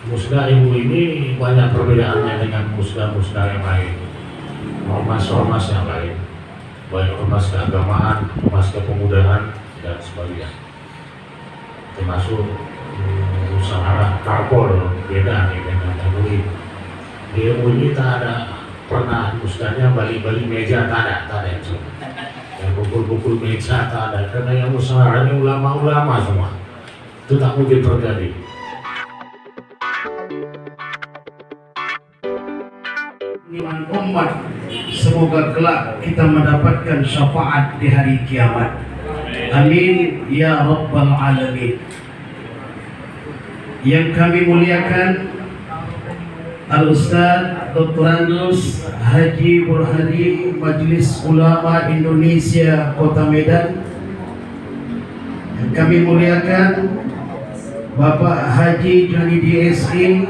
Musda ibu ini banyak perbedaannya dengan musda-musda yang lain, ormas-ormas yang lain, baik ormas keagamaan, ormas kepemudaan dan sebagainya. Termasuk usaha karpol beda nih dengan MUI. Di MUI tak ada pernah musdanya balik-balik meja, tak ada itu. Yang pukul-pukul meja tak ada, karena yang usahanya ulama-ulama semua. Itu tak mungkin terjadi. Iman umat, semoga kelak kita mendapatkan syafaat di hari kiamat. Amin ya rabbal alamin. Yang kami muliakan Al-Ustaz Dr. Andus Haji Burhani, Majelis Ulama Indonesia Kota Medan. Yang kami muliakan Bapak Haji Joni DSI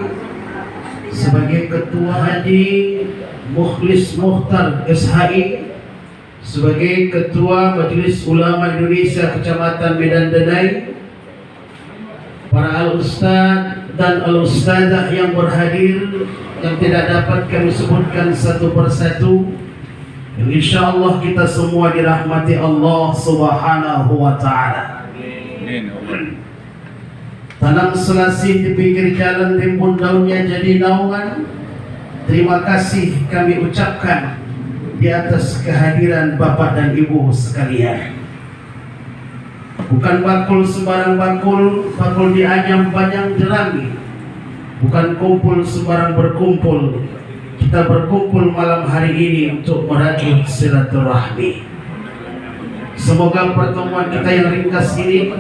sebagai Ketua Haji Mukhlis Mukhtar SHI, sebagai Ketua Majelis Ulama Indonesia Kecamatan Medan Denai, para al-ustaz dan al-ustazah yang berhadir yang tidak dapat kami sebutkan satu persatu, yang insyaallah kita semua dirahmati Allah Subhanahu wa taala. Tanam selasih di pinggir jalan, rimbun daunnya jadi naungan. Terima kasih kami ucapkan di atas kehadiran Bapak dan Ibu sekalian. Bukan bakul sembarang bakul, bakul dianyam banyak jerangi. Bukan kumpul sembarang berkumpul. Kita berkumpul malam hari ini untuk merajut silaturahmi. Semoga pertemuan kita yang ringkas ini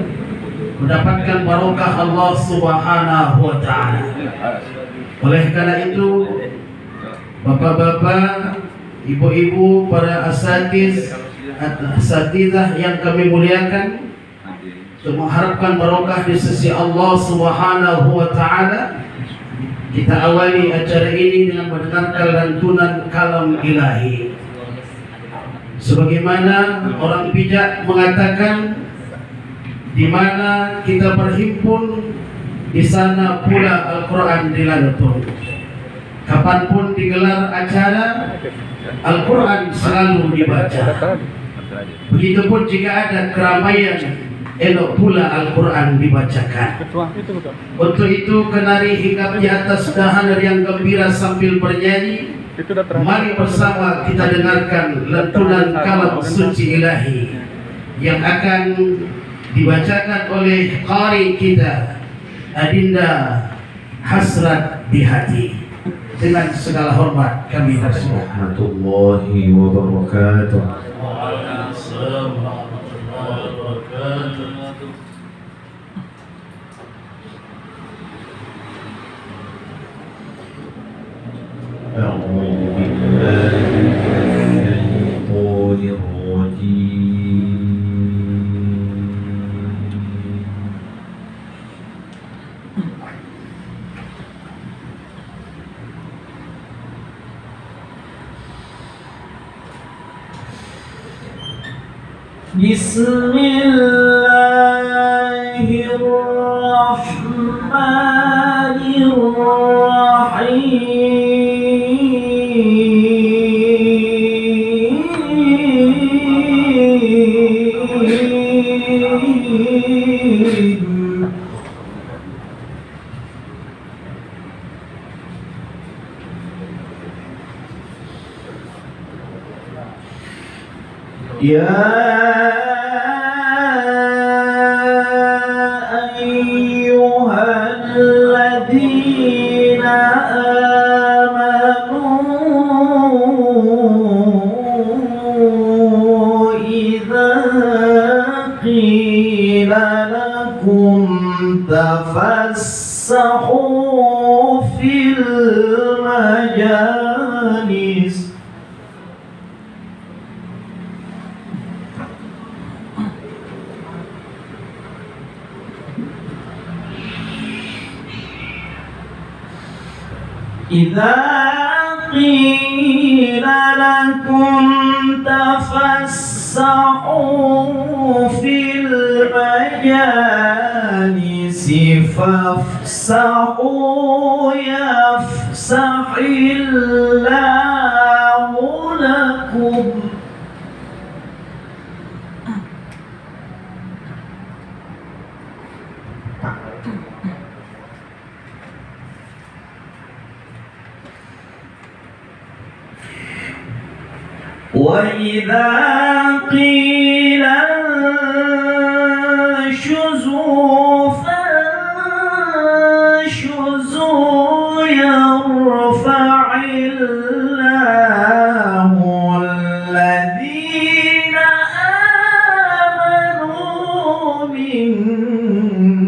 mendapatkan barokah Allah Subhanahu wa taala. Oleh karena itu, bapak-bapak, ibu-ibu, para asatidzah yang kami muliakan, untuk mengharapkan barokah di sisi Allah Subhanahu wa taala, kita awali acara ini dengan mendengarkan lantunan kalam ilahi. Sebagaimana orang bijak mengatakan, di mana kita berhimpun, di sana pula Al-Quran dilantun. Kapanpun digelar acara, Al-Quran selalu dibaca. Begitupun jika ada keramaian, elok pula Al-Quran dibacakan. Untuk itu kenari hinggap di atas dahan yang gembira sambil bernyanyi. Mari bersama kita dengarkan lantunan kalam suci ilahi yang akan dibacakan oleh qari kita, Adinda Hasrat di Hati. Dengan segala hormat kami bersyukur. Warahmatullahi wabarakatuh. Waalaikumsalam warahmatullahi wabarakatuh. أعوذ بالله من الشيطان الرجيم. Bismillahirrahmanirrahim. Ya tafassahu fil majalis. Idza qila lakum tafassahu فافسحوا في المجالس فافسحوا يفسح الله لكم وإذا قيل انشزوا فانشزوا يرفع الله الذين آمنوا منكم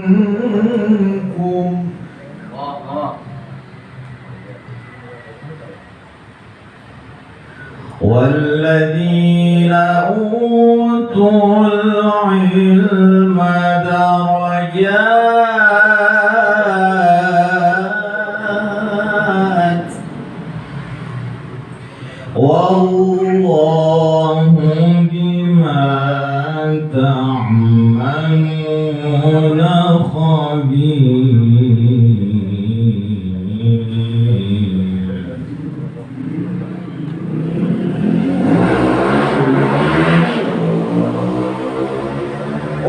والذين أوتوا العلم درجات والله بما تعملون خبير.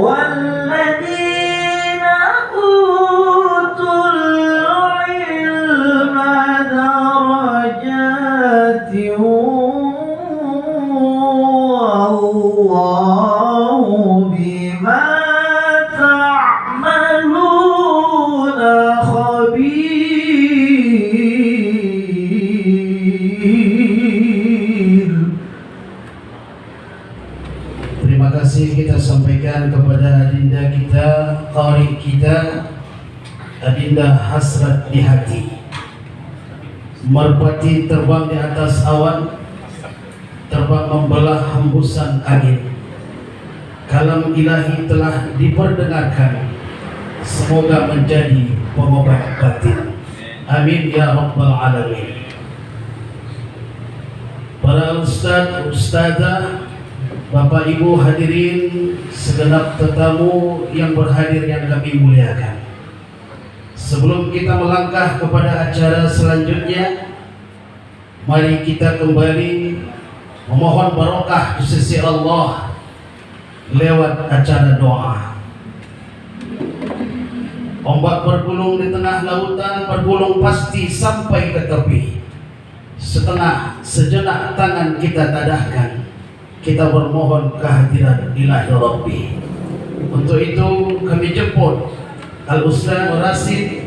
والذين أوتوا العلم درجات والله بما تعملون خبير. Terima kasih kita sampaikan kepada adinda kita, qari kita, adinda hasrat di hati. Merpati terbang di atas awan, terbang membelah hembusan angin. Kalam ilahi telah diperdengarkan, semoga menjadi pengobat batin. Amin ya rabbal alamin. Para ustaz, ustazah, Bapak Ibu hadirin, segenap tetamu yang berhadir yang kami muliakan. Sebelum kita melangkah kepada acara selanjutnya, mari kita kembali memohon barokah di sisi Allah lewat acara doa. Ombak bergulung di tengah lautan, bergulung pasti sampai ke tepi. Sejenak tangan kita tadahkan, kita bermohon kehadiran ilahi Rabbi. Untuk itu kami jemput Al-Ustaz Rasid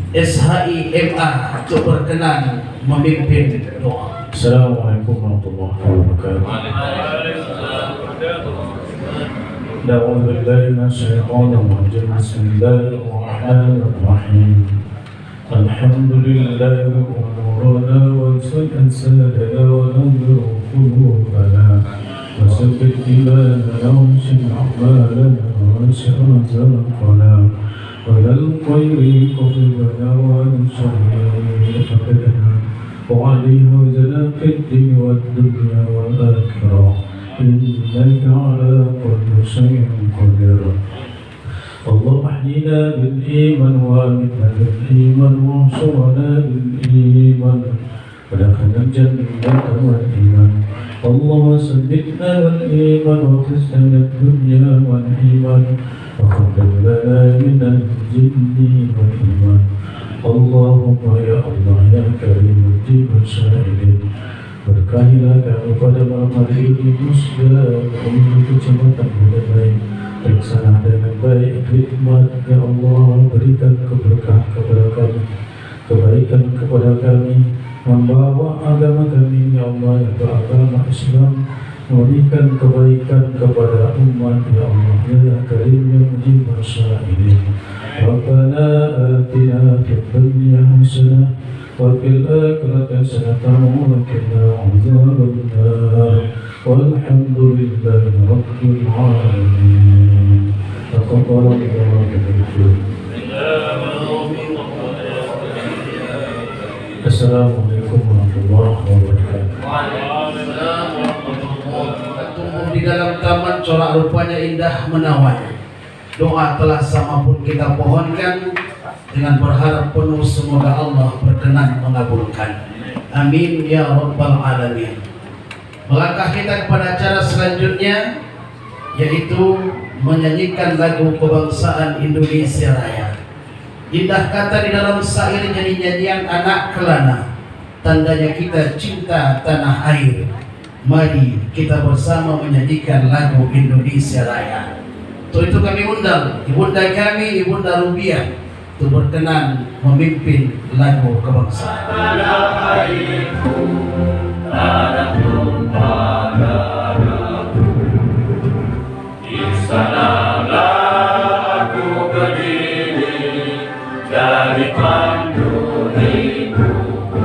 SHI MA untuk berkenan memimpin doa. Assalamualaikum warahmatullahi wabarakatuh. A'udzu billahi minasyaitonir rajim. Bismillahirrahmanirrahim. Alhamdulillahi umurana wa sadana wa nadru qulubana وثبت إيماننا وانشر أعمالنا وانشر رزقنا ولا الخير قلوبنا وعن الشر فقدنا وعليه وزنا في الدين والدنيا والآخرة إنك على كل شيء قدير. اللهم احينا بالإيمان وأمتنا بالإيمان وانصرنا بالإيمان ودخلنا الجنة والإيمان. اللهم ثبتنا والإيمان وخزنا الدنيا والإيمان وخذل لنا من الجن والإيمان. اللهم يا الله يا كريم مجيب السائلين, berkahilah kami pada malam hari ini muslim untuk kecamatan yang baik, laksana dengan baik hikmat. Ya Allah, berikan keberkahan kepada kami, kebaikan kepada kami, membawa agama kami ya Allah yang beragama Islam, memberikan kebaikan kepada umat ya Allah ya Karim ya Mujib as-sa'ilin. Rabbana atina fid dunya hasanah wa fil akhirati hasanah wa qina adzabannar. Walhamdulillahi rabbil alamin. Taqabbalallahu minkum. Assalamualaikum warahmatullahi wabarakatuh. Waalaikumsalam warahmatullahi wabarakatuh. Di dalam corak rupanya indah menawan. Doa telah sama pun kita pohonkan dengan berharap penuh semoga Allah berkenan mengabulkan. Amin ya rabbal alamin. Melangkah kita kepada acara selanjutnya, yaitu menyanyikan lagu kebangsaan Indonesia Raya. Indah kata di dalam syair jadi nyanyian anak kelana, tandanya kita cinta tanah air. Mari kita bersama menyanyikan lagu Indonesia Raya. Untuk itu kami undang ibunda kami, Ibunda Rubiah, untuk berkenan memimpin lagu kebangsaan. Tanah airku, tanah tumpah darahku, di sanalah aku berdiri, jadi pandu hidupku.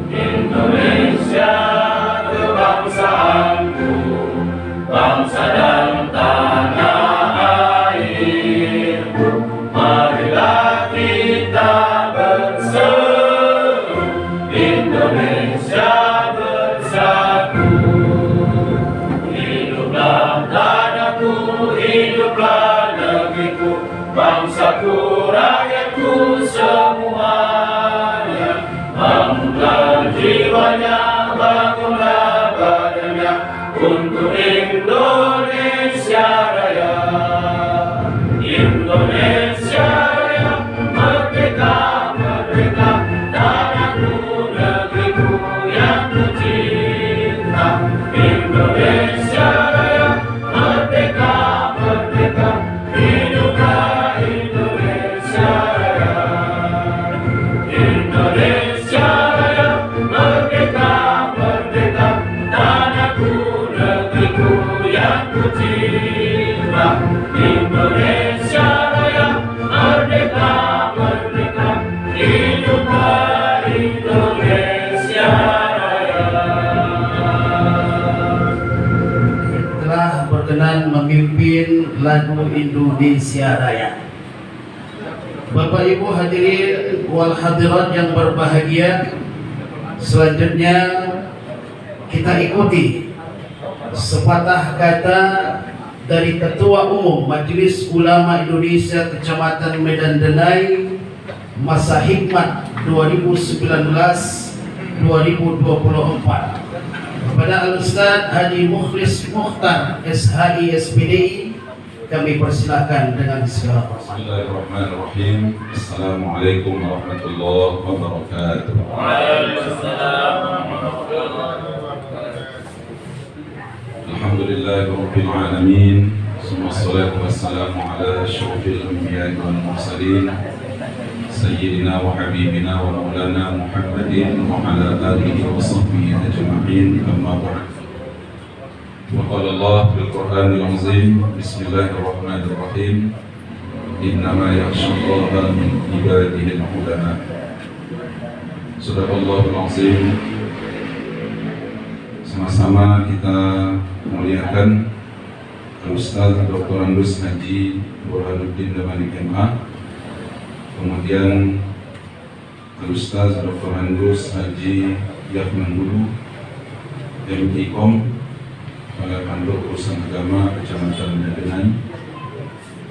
Indonesia kebangsaanku, bangsa dan tanah airku. Marilah kita berseru, Indonesia bersatu. Hiduplah tanahku, hiduplah negeriku, bangsaku, rakyatku semuanya. Bangunlah jiwanya, bangunlah badannya, untuk Indonesia Raya. Indonesia Raya, merdeka, merdeka, tanahku, negeriku yang kucinta. Indonesia Raya, merdeka, merdeka, hiduplah Indonesia Raya. Indonesia Raya, merdeka, merdeka, tanahku, negeriku yang kucinta. Indonesia Raya, merdeka, merdeka, hiduplah Indonesia Raya. Telah berkenan memimpin lagu Indonesia Raya. Bapak Ibu hadirin wal hadirat yang berbahagia, selanjutnya kita ikuti sepatah kata dari Ketua Umum Majelis Ulama Indonesia Kecamatan Medan Denai masa hikmat 2019-2024 kepada Al-Ustaz Haji Mukhlis Mukhtar SHI SPDI. Kami persilakan dengan segala hormat. Bismillahirrahmanirrahim. Assalamualaikum warahmatullahi wabarakatuh. Waalaikumsalam warahmatullahi wabarakatuh. Alhamdulillahirabbil alamin. Wassalatu wassalamu ala asyrofil anbiya'i wal mursalin sayyidina wa habibina wa maulana Muhammadin wa ala alihi wa sahbihi ajma'in. Amma ba'd. وقال الله في القرآن العظيم بسم الله الرحمن الرحيم إنما يخشى الله من عباده العلماء. صدق الله العظيم. Sama-sama kita muliakan Ustaz Dr. Andus Haji Burhanuddin Damanik MA, kemudian Ustaz Dr. Andus Haji Yahman Guru MIKOM, Kepala Kantor Urusan Agama Kecamatan Medan.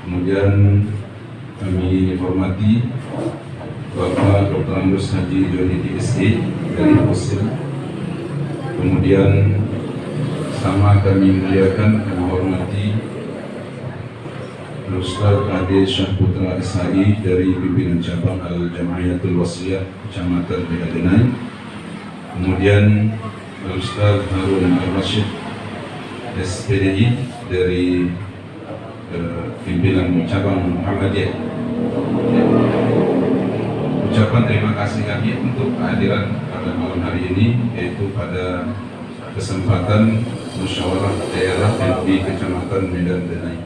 Kemudian kami hormati Bapak Dr. Andus Haji Joni DSE dari Posil. Kemudian sama kami muliakan dan hormati Ustaz Ade Syahputra SHI dari pimpinan cabang Al-Jama'iyatul Wasliyah Kecamatan Medan. Kemudian Ustaz Harun Al-Rashid SPDI dari pimpinan cabang Muhammadiyah. Ucapan terima kasih kami untuk kehadiran pada malam hari ini, yaitu pada kesempatan musyawarah daerah MUI Kecamatan Medan Denai.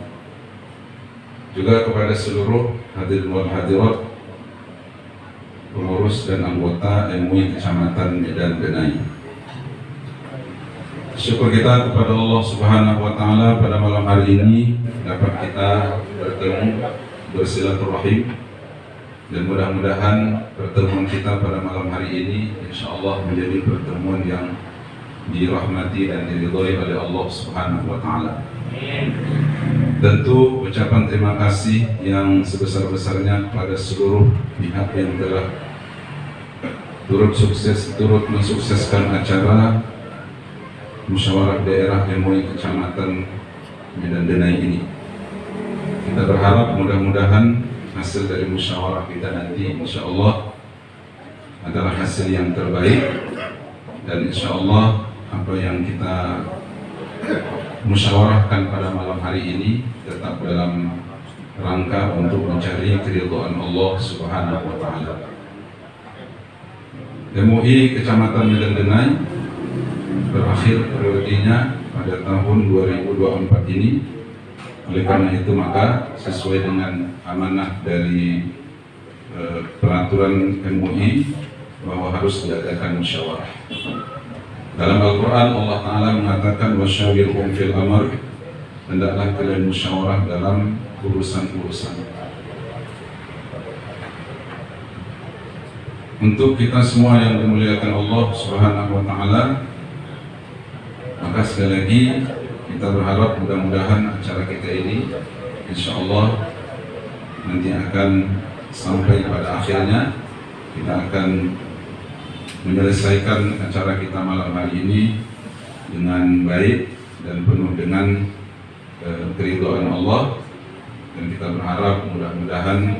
Juga kepada seluruh hadirin wal hadirat, pengurus dan anggota MUI Kecamatan Medan Denai. Syukur kita kepada Allah Subhanahu wa Ta'ala pada malam hari ini dapat kita bertemu, bersilaturahim, dan mudah-mudahan pertemuan kita pada malam hari ini insya Allah menjadi pertemuan yang dirahmati dan diridhoi oleh Allah Subhanahu wa taala. Tentu ucapan terima kasih yang sebesar-besarnya kepada seluruh pihak yang telah turut mensukseskan acara musyawarah daerah MUI Kecamatan Medan Denai ini. Kita berharap mudah-mudahan hasil dari musyawarah kita nanti insya Allah adalah hasil yang terbaik, dan insya Allah apa yang kita musyawarahkan pada malam hari ini tetap dalam rangka untuk mencari keridhaan Allah Subhanahu wa taala. MUI Kecamatan Medan Denai berakhir periodenya pada tahun 2024 ini. Oleh karena itu maka sesuai dengan amanah dari peraturan MUI bahwa harus diadakan musyawarah. Dalam Al-Quran Allah Ta'ala mengatakan wasyawirhum fil amr, hendaklah kalian musyawarah dalam urusan-urusan. Untuk kita semua yang dimuliakan Allah Subhanahu wa taala, maka sekali lagi kita berharap mudah-mudahan acara kita ini insya Allah nanti akan sampai pada akhirnya. Kita akan menyelesaikan acara kita malam hari ini dengan baik dan penuh dengan keridhaan Allah, dan kita berharap mudah-mudahan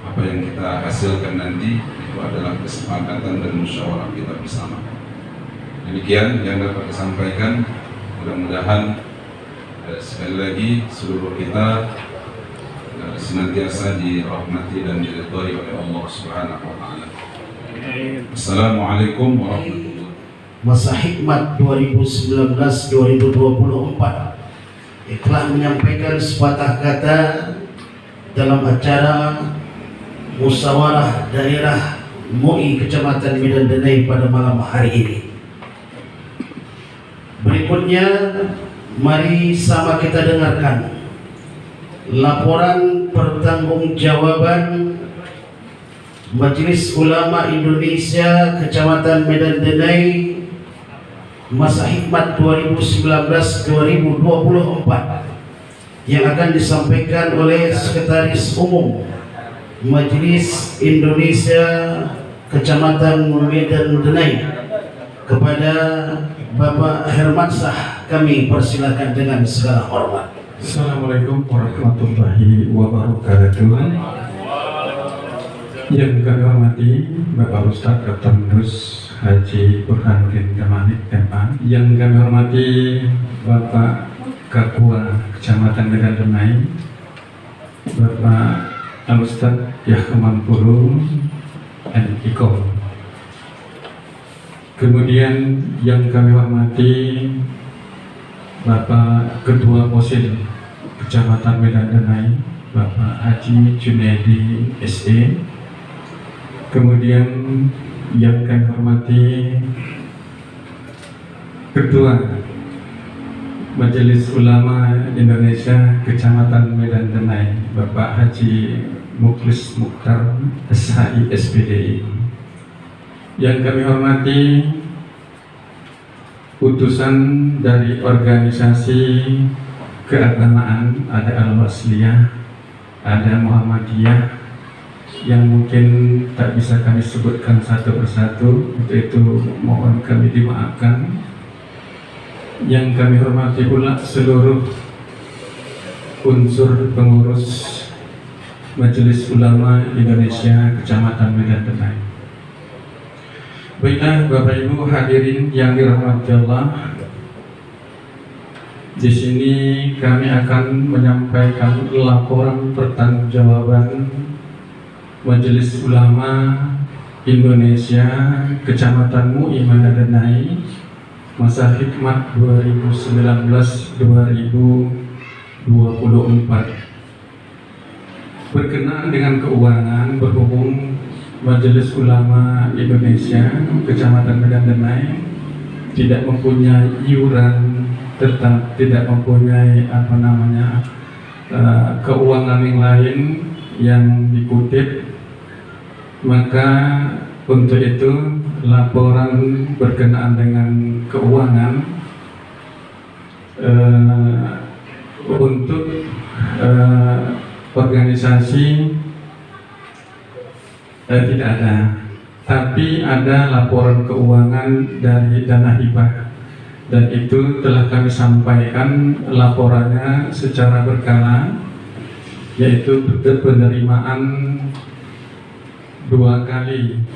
apa yang kita hasilkan nanti itu adalah kesepakatan dan musyawarah kita bersama. Demikian yang dapat disampaikan. Mudah-mudahan sekali lagi seluruh kita senantiasa dirahmati dan diridhai oleh Allah Subhanahu wa taala. Assalamualaikum warahmatullahi wabarakatuh. Masa Hikmat 2019-2024 telah menyampaikan sepatah kata dalam acara musyawarah daerah MUI Kecamatan Medan Denai pada malam hari ini. Berikutnya mari sama kita dengarkan laporan pertanggungjawaban Majelis Ulama Indonesia Kecamatan Medan Denai masa Hikmat 2019-2024 yang akan disampaikan oleh Sekretaris Umum Majelis Indonesia Kecamatan Medan Denai kepada Bapak Hermansyah. Kami persilakan dengan segala hormat. Assalamualaikum warahmatullahi wabarakatuh. Yang kami hormati Bapak Ustadz Dr. Nus Haji Burhanuddin Kamanik MA. Yang kami hormati Bapak Kapua Kecamatan Medan Denai, Bapak Al-Ustadz Yahman Puru NIKOM. Kemudian yang kami hormati Bapak Ketua Posil Kecamatan Medan Denai, Bapak Haji Junaidi SE. Kemudian yang kami hormati Ketua Majelis Ulama Indonesia Kecamatan Medan Denai, Bapak Haji Mukhlis Mukhtar SHI SPDI. Yang kami hormati utusan dari organisasi keagamaan, ada Al-Wasliyah, ada Muhammadiyah, yang mungkin tak bisa kami sebutkan satu persatu, untuk itu mohon kami dimaafkan. Yang kami hormati pula seluruh unsur pengurus Majelis Ulama Indonesia Kecamatan Medan Denai. Baiklah Bapak Ibu hadirin yang dirahmati Allah, di sini kami akan menyampaikan laporan pertanggungjawaban Majelis Ulama Indonesia Kecamatan MUI Medan Denai masa Hikmat 2019-2024 berkenaan dengan keuangan. Berhubung Majelis Ulama Indonesia Kecamatan Medan Denai tidak mempunyai iuran, tetap tidak mempunyai keuangan yang lain yang dikutip, maka untuk itu laporan berkenaan dengan keuangan untuk organisasi tidak ada, tapi ada laporan keuangan dari dana hibah, dan itu telah kami sampaikan laporannya secara berkala, yaitu penerimaan 2 kali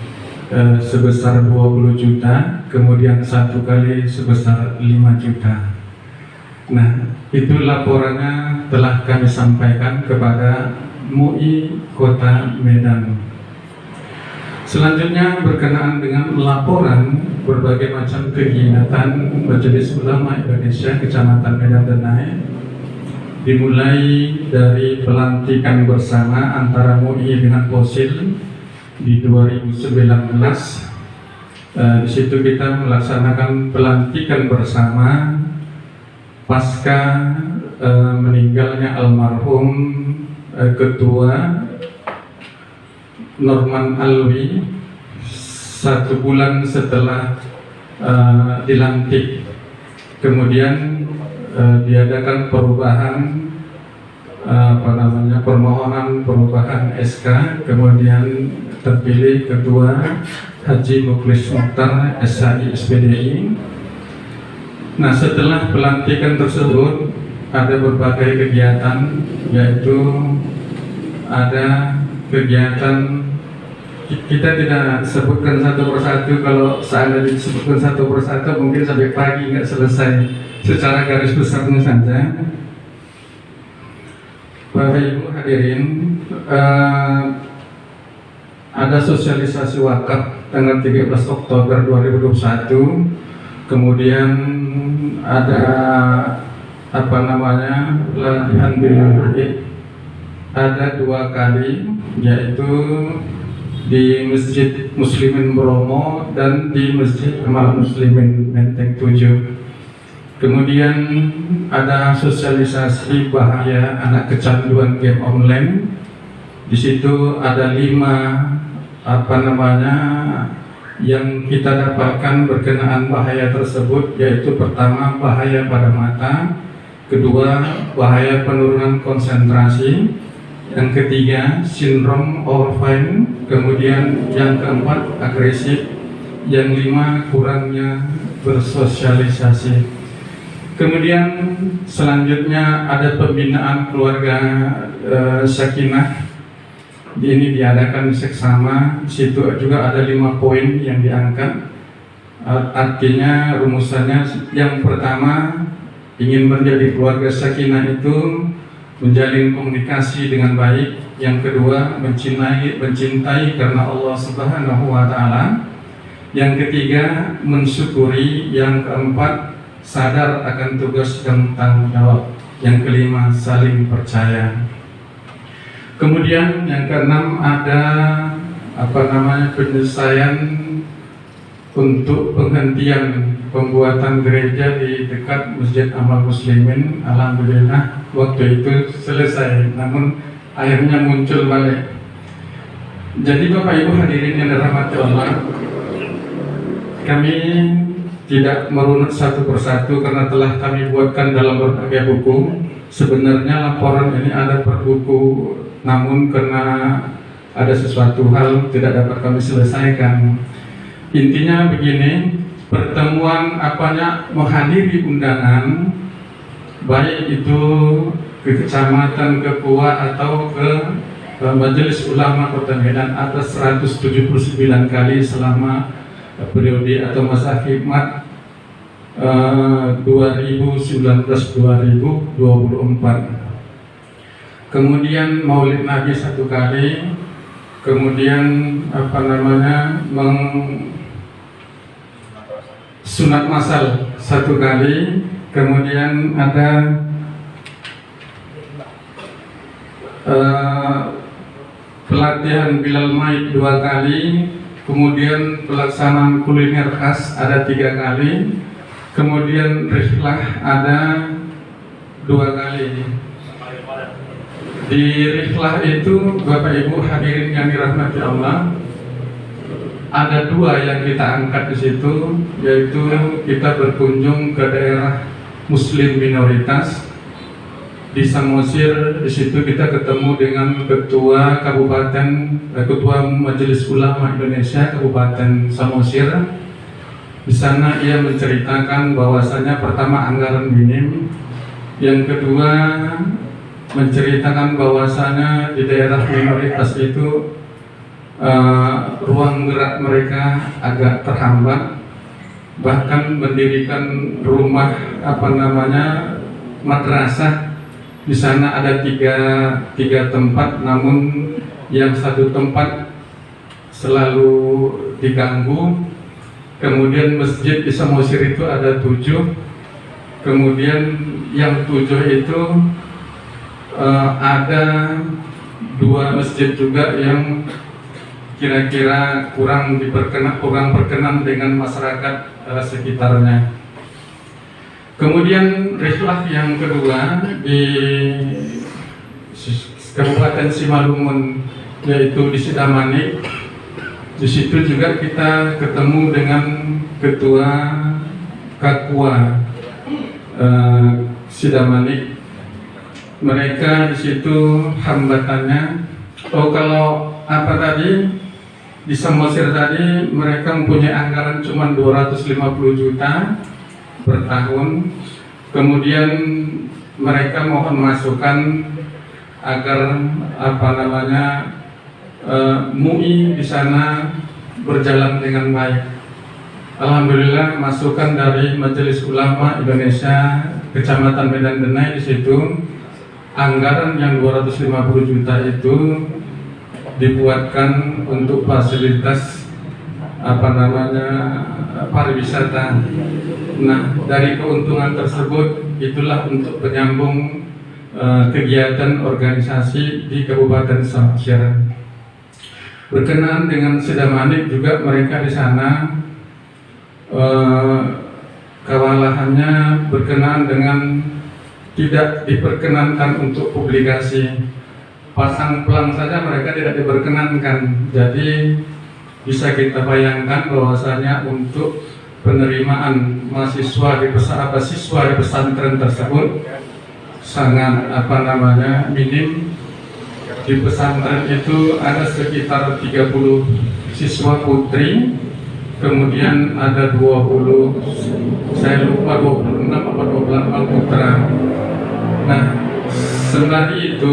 sebesar 20 juta, kemudian 1 kali sebesar 5 juta. Nah, itu laporannya telah kami sampaikan kepada MUI Kota Medan. Selanjutnya berkenaan dengan laporan berbagai macam kegiatan Majelis Ulama Indonesia Kecamatan Medan Denai, dimulai dari pelantikan bersama antara MUI dengan POSIL di 2019. Di situ kita melaksanakan pelantikan bersama pasca meninggalnya almarhum Ketua Norman Alwi 1 bulan setelah dilantik. Kemudian diadakan perubahan permohonan perubahan SK, kemudian terpilih Ketua Haji Mukhlis Mukhtar SHI SPDI. Nah, setelah pelantikan tersebut ada berbagai kegiatan, yaitu ada kegiatan, kita tidak sebutkan satu persatu. Kalau seandainya disebutkan satu persatu mungkin sampai pagi nggak selesai. Secara garis besarnya saja, Bapak Ibu hadirin, ada sosialisasi wakaf tanggal 13 Oktober 2021, kemudian ada pelatihan biologi ada 2 kali, yaitu di Masjid Muslimin Bromo dan di Masjid Amal Muslimin Menteng 7. Kemudian ada sosialisasi bahaya anak kecanduan game online. Di situ ada 5 yang kita dapatkan berkenaan bahaya tersebut, yaitu pertama bahaya pada mata, kedua bahaya penurunan konsentrasi, yang ketiga sindrom overfine, kemudian yang keempat agresif, yang 5 kurangnya bersosialisasi. Kemudian selanjutnya ada pembinaan keluarga sakinah. Ini diadakan seksama. Di situ juga ada 5 poin yang diangkat. Artinya rumusannya, yang pertama, ingin menjadi keluarga sakinah itu menjalin komunikasi dengan baik. Yang kedua, mencintai karena Allah Subhanahu wa Ta'ala. Yang ketiga, mensyukuri. Yang keempat, sadar akan tugas dan tanggung jawab. Yang kelima, saling percaya. Kemudian yang keenam ada penyelesaian untuk penghentian pembuatan gereja di dekat Masjid Amal Muslimin. Alhamdulillah waktu itu selesai, namun akhirnya muncul balik. Jadi Bapak Ibu hadirin yang dirahmati Allah, kami tidak merunut satu persatu karena telah kami buatkan dalam berbagai buku. Sebenarnya laporan ini ada per buku, namun karena ada sesuatu hal tidak dapat kami selesaikan. Intinya begini, pertemuan menghadiri undangan, baik itu ke kecamatan, ke PUA atau ke Majelis Ulama Kota Medan, ada 179 kali selama periode atau masa khidmat 2019-2024. Kemudian Maulid Nabi 1 kali, kemudian sunat masal 1 kali, kemudian ada pelatihan Bilal Maid 2 kali, kemudian pelaksanaan kuliner khas ada 3 kali, kemudian rihlah ada 2 kali. Di rihlah itu Bapak Ibu hadirin yang dirahmati Allah, ada dua yang kita angkat di situ, yaitu kita berkunjung ke daerah Muslim minoritas di Samosir. Di situ kita ketemu dengan ketua Majelis Ulama Indonesia Kabupaten Samosir. Di sana ia menceritakan bahwasanya pertama anggaran minim, yang kedua menceritakan bahwasanya di daerah minoritas itu ruang gerak mereka agak terhambat, bahkan mendirikan rumah madrasah. Di sana ada tiga tempat, namun yang satu tempat selalu diganggu. Kemudian masjid di Samosir itu ada 7. Kemudian yang 7 itu ada 2 masjid juga yang kira-kira kurang berkenan dengan masyarakat sekitarnya. Kemudian rihlah yang kedua di Kabupaten Simalungun, yaitu di Sidamani. Di situ juga kita ketemu dengan ketua Kakua Sidamani. Mereka di situ hambatannya, kalau di Samosir tadi mereka mempunyai anggaran cuma 250 juta per tahun. Kemudian mereka mohon masukan agar MUI di sana berjalan dengan baik. Alhamdulillah masukan dari Majelis Ulama Indonesia Kecamatan Medan Denai di situ, anggaran yang 250 juta itu dibuatkan untuk fasilitas pariwisata. Nah, dari keuntungan tersebut itulah untuk penyambung kegiatan organisasi di Kabupaten Samosir. Berkenaan dengan Sidamani juga, mereka di sana kewalahannya berkenaan dengan tidak diperkenankan untuk publikasi. Pasang pelang saja mereka tidak diperkenankan. Jadi bisa kita bayangkan bahwasanya untuk penerimaan siswa di pesantren tersebut sangat minim. Di pesantren itu ada sekitar 30 siswa putri, kemudian ada 20, saya lupa 26 atau 28 putra. Nah, sembari itu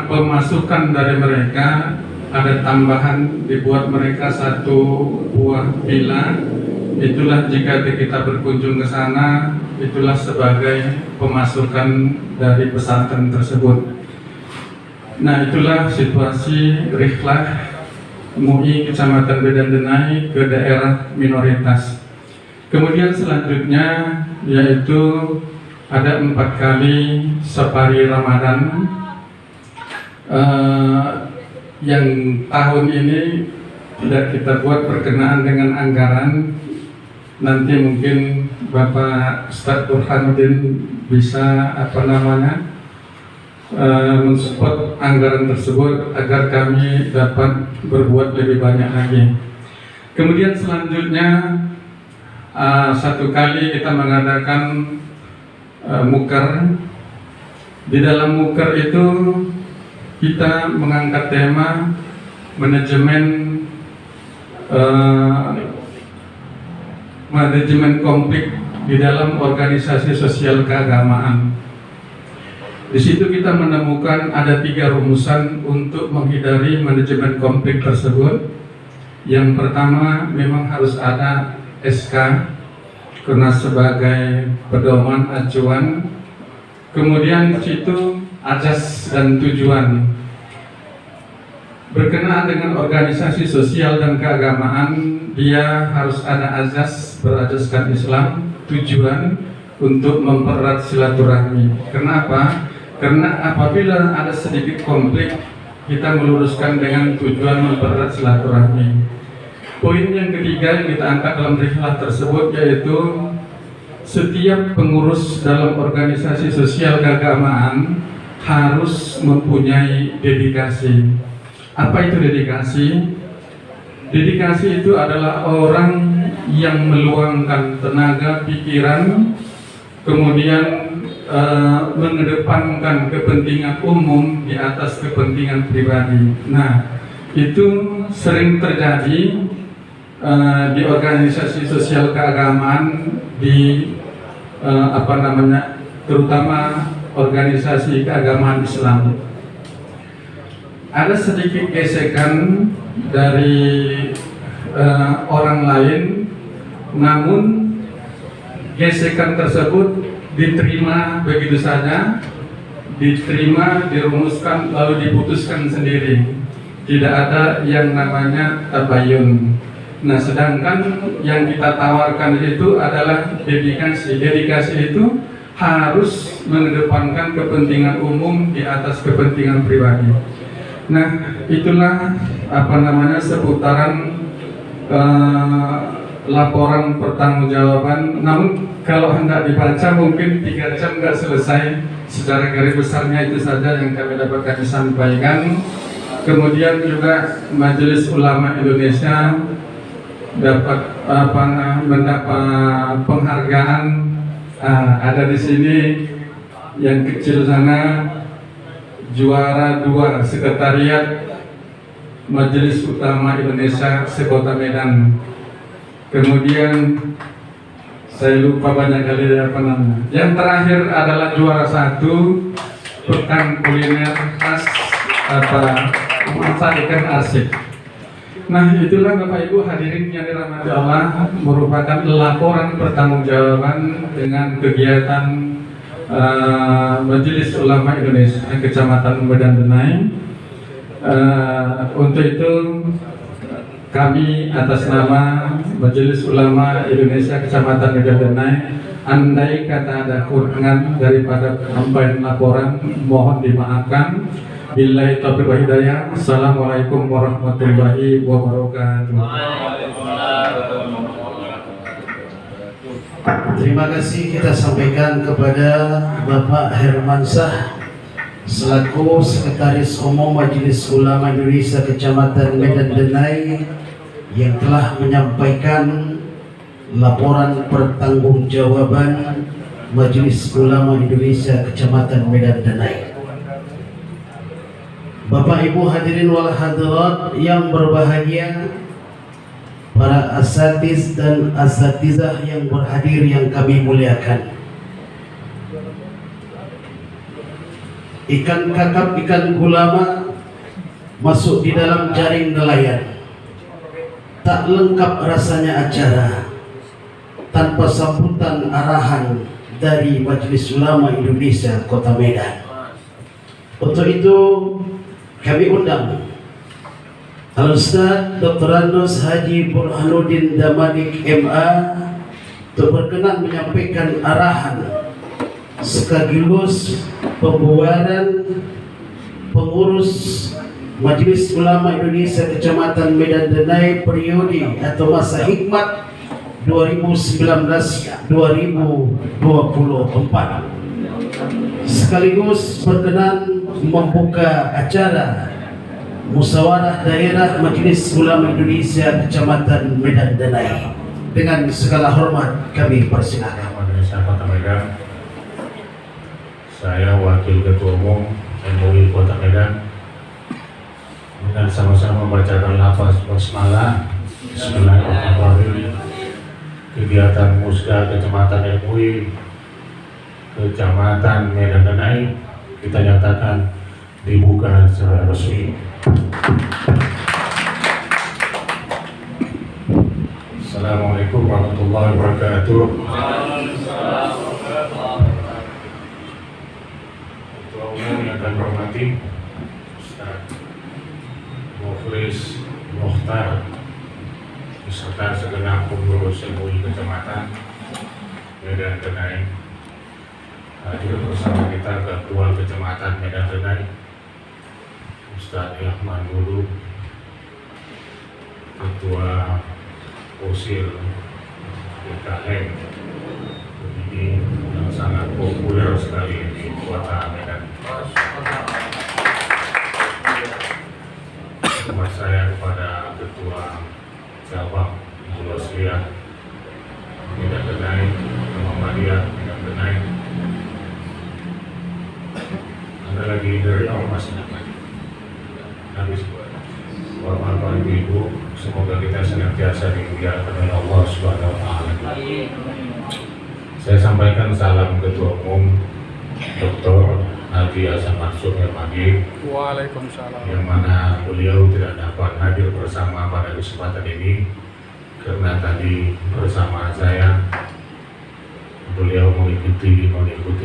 pemasukan dari mereka ada tambahan, dibuat mereka 1 buah villa. Itulah jika kita berkunjung ke sana, itulah sebagai pemasukan dari pesantren tersebut. Nah, itulah situasi rihlah MUI Kecamatan Medan Denai ke daerah minoritas. Kemudian selanjutnya yaitu ada 4 kali safari Ramadan. Yang tahun ini tidak kita buat berkenaan dengan anggaran. Nanti mungkin Bapak Ustadz Burhanuddin bisa mensupport anggaran tersebut agar kami dapat berbuat lebih banyak lagi. Kemudian selanjutnya 1 kali kita mengadakan mukar. Di dalam mukar itu kita mengangkat tema manajemen konflik di dalam organisasi sosial keagamaan. Di situ kita menemukan ada 3 rumusan untuk menghindari manajemen konflik tersebut. Yang pertama, memang harus ada SK karena sebagai pedoman acuan. Kemudian di situ azas dan tujuan. Berkenaan dengan organisasi sosial dan keagamaan, dia harus ada azas berasaskan Islam, tujuan untuk mempererat silaturahmi. Kenapa? Karena apabila ada sedikit konflik, kita meluruskan dengan tujuan mempererat silaturahmi. Poin yang ketiga yang kita angkat dalam rihlah tersebut yaitu setiap pengurus dalam organisasi sosial keagamaan harus mempunyai dedikasi. Apa itu dedikasi? Dedikasi itu adalah orang yang meluangkan tenaga, pikiran, kemudian mengedepankan kepentingan umum di atas kepentingan pribadi. Nah, itu sering terjadi di organisasi sosial keagamaan, di terutama organisasi keagamaan Islam. Ada sedikit gesekan dari orang lain, namun gesekan tersebut diterima begitu saja, diterima, dirumuskan, lalu diputuskan sendiri. Tidak ada yang namanya tabayun. Nah, sedangkan yang kita tawarkan itu adalah dedikasi. Dedikasi itu harus mengedepankan kepentingan umum di atas kepentingan pribadi. Nah, itulah seputaran laporan pertanggungjawaban. Namun kalau hendak dibaca mungkin 3 jam nggak selesai. Secara garis besarnya itu saja yang kami dapat kami sampaikan. Kemudian juga Majelis Ulama Indonesia dapat mendapat penghargaan. Ada di sini yang kecil sana, juara 2 Sekretariat Majelis Ulama Indonesia se-Kota Medan. Kemudian saya lupa banyak kali Yang terakhir adalah juara 1 Pekan Kuliner Khas Masak Ikan Arsik. Nah, itulah Bapak Ibu hadirin yang dirahmati Allah, merupakan laporan pertanggungjawaban dengan kegiatan Majelis Ulama Indonesia Kecamatan Medan Denai. Untuk itu kami atas nama Majelis Ulama Indonesia Kecamatan Medan Denai, andai kata ada kekurangan daripada penyampaian laporan, mohon dimaafkan. Billahi taufiq wa hidayah. Assalamualaikum warahmatullahi wabarakatuh. Terima kasih kita sampaikan kepada Bapak Hermansyah selaku Sekretaris Umum Majelis Ulama Indonesia Kecamatan Medan Denai yang telah menyampaikan laporan pertanggungjawaban Majelis Ulama Indonesia Kecamatan Medan Denai. Bapak Ibu hadirin wal hadirat yang berbahagia, para asatiz dan asatizah yang berhadir yang kami muliakan. Ikan kakap, ikan gulama masuk di dalam jaring nelayan. Tak lengkap rasanya acara tanpa sambutan arahan dari Majelis Ulama Indonesia Kota Medan. Untuk itu kami undang Al-Ustaz Dr. Andos Haji Burhanuddin Damanik MA untuk berkenan menyampaikan arahan sekaligus pembubaran pengurus Majelis Ulama Indonesia Kecamatan Medan Denai periode atau masa hikmat 2019-2024, sekaligus berkenan membuka acara Musyawarah Daerah Majelis Ulama Indonesia Kecamatan Medan Denai. Dengan segala hormat kami persilakan. Indonesia Kota Medan. Saya Wakil Ketua Umum MUI Kota Medan dengan sama-sama membacakan lafaz basmalah. Bismillahirrahmanirrahim. Kegiatan Musda Kecamatan MUI Kecamatan Medan Denai kita nyatakan dibuka secara resmi. Assalamualaikum warahmatullahi wabarakatuh. Ketua Umum yang kami hormati Ustaz Mukhlis Mukhtar beserta segenap pengurus MUI Kecamatan Medan Denai, hadir bersama kita Ketua Kecamatan Medan Denai Ustaz Yahman Gulu, Ketua Usil UKM ini yang sangat populer sekali di Kota Medan. Selamat saya kepada Ketua cabang Sulawesi tidak kenai, Muhammadiyah tidak kenai. Ada lagi dari ormas habis. Bapak Ibu, semoga kita senantiasa dimuliakan oleh Allah Subhanahu wa Ta'ala. Saya sampaikan salam Ketua Umum Dr. Haji Hasan Mansur MAG. Waalaikumsalam. Yang mana beliau tidak dapat hadir bersama pada kesempatan ini karena tadi bersama saya beliau mengikuti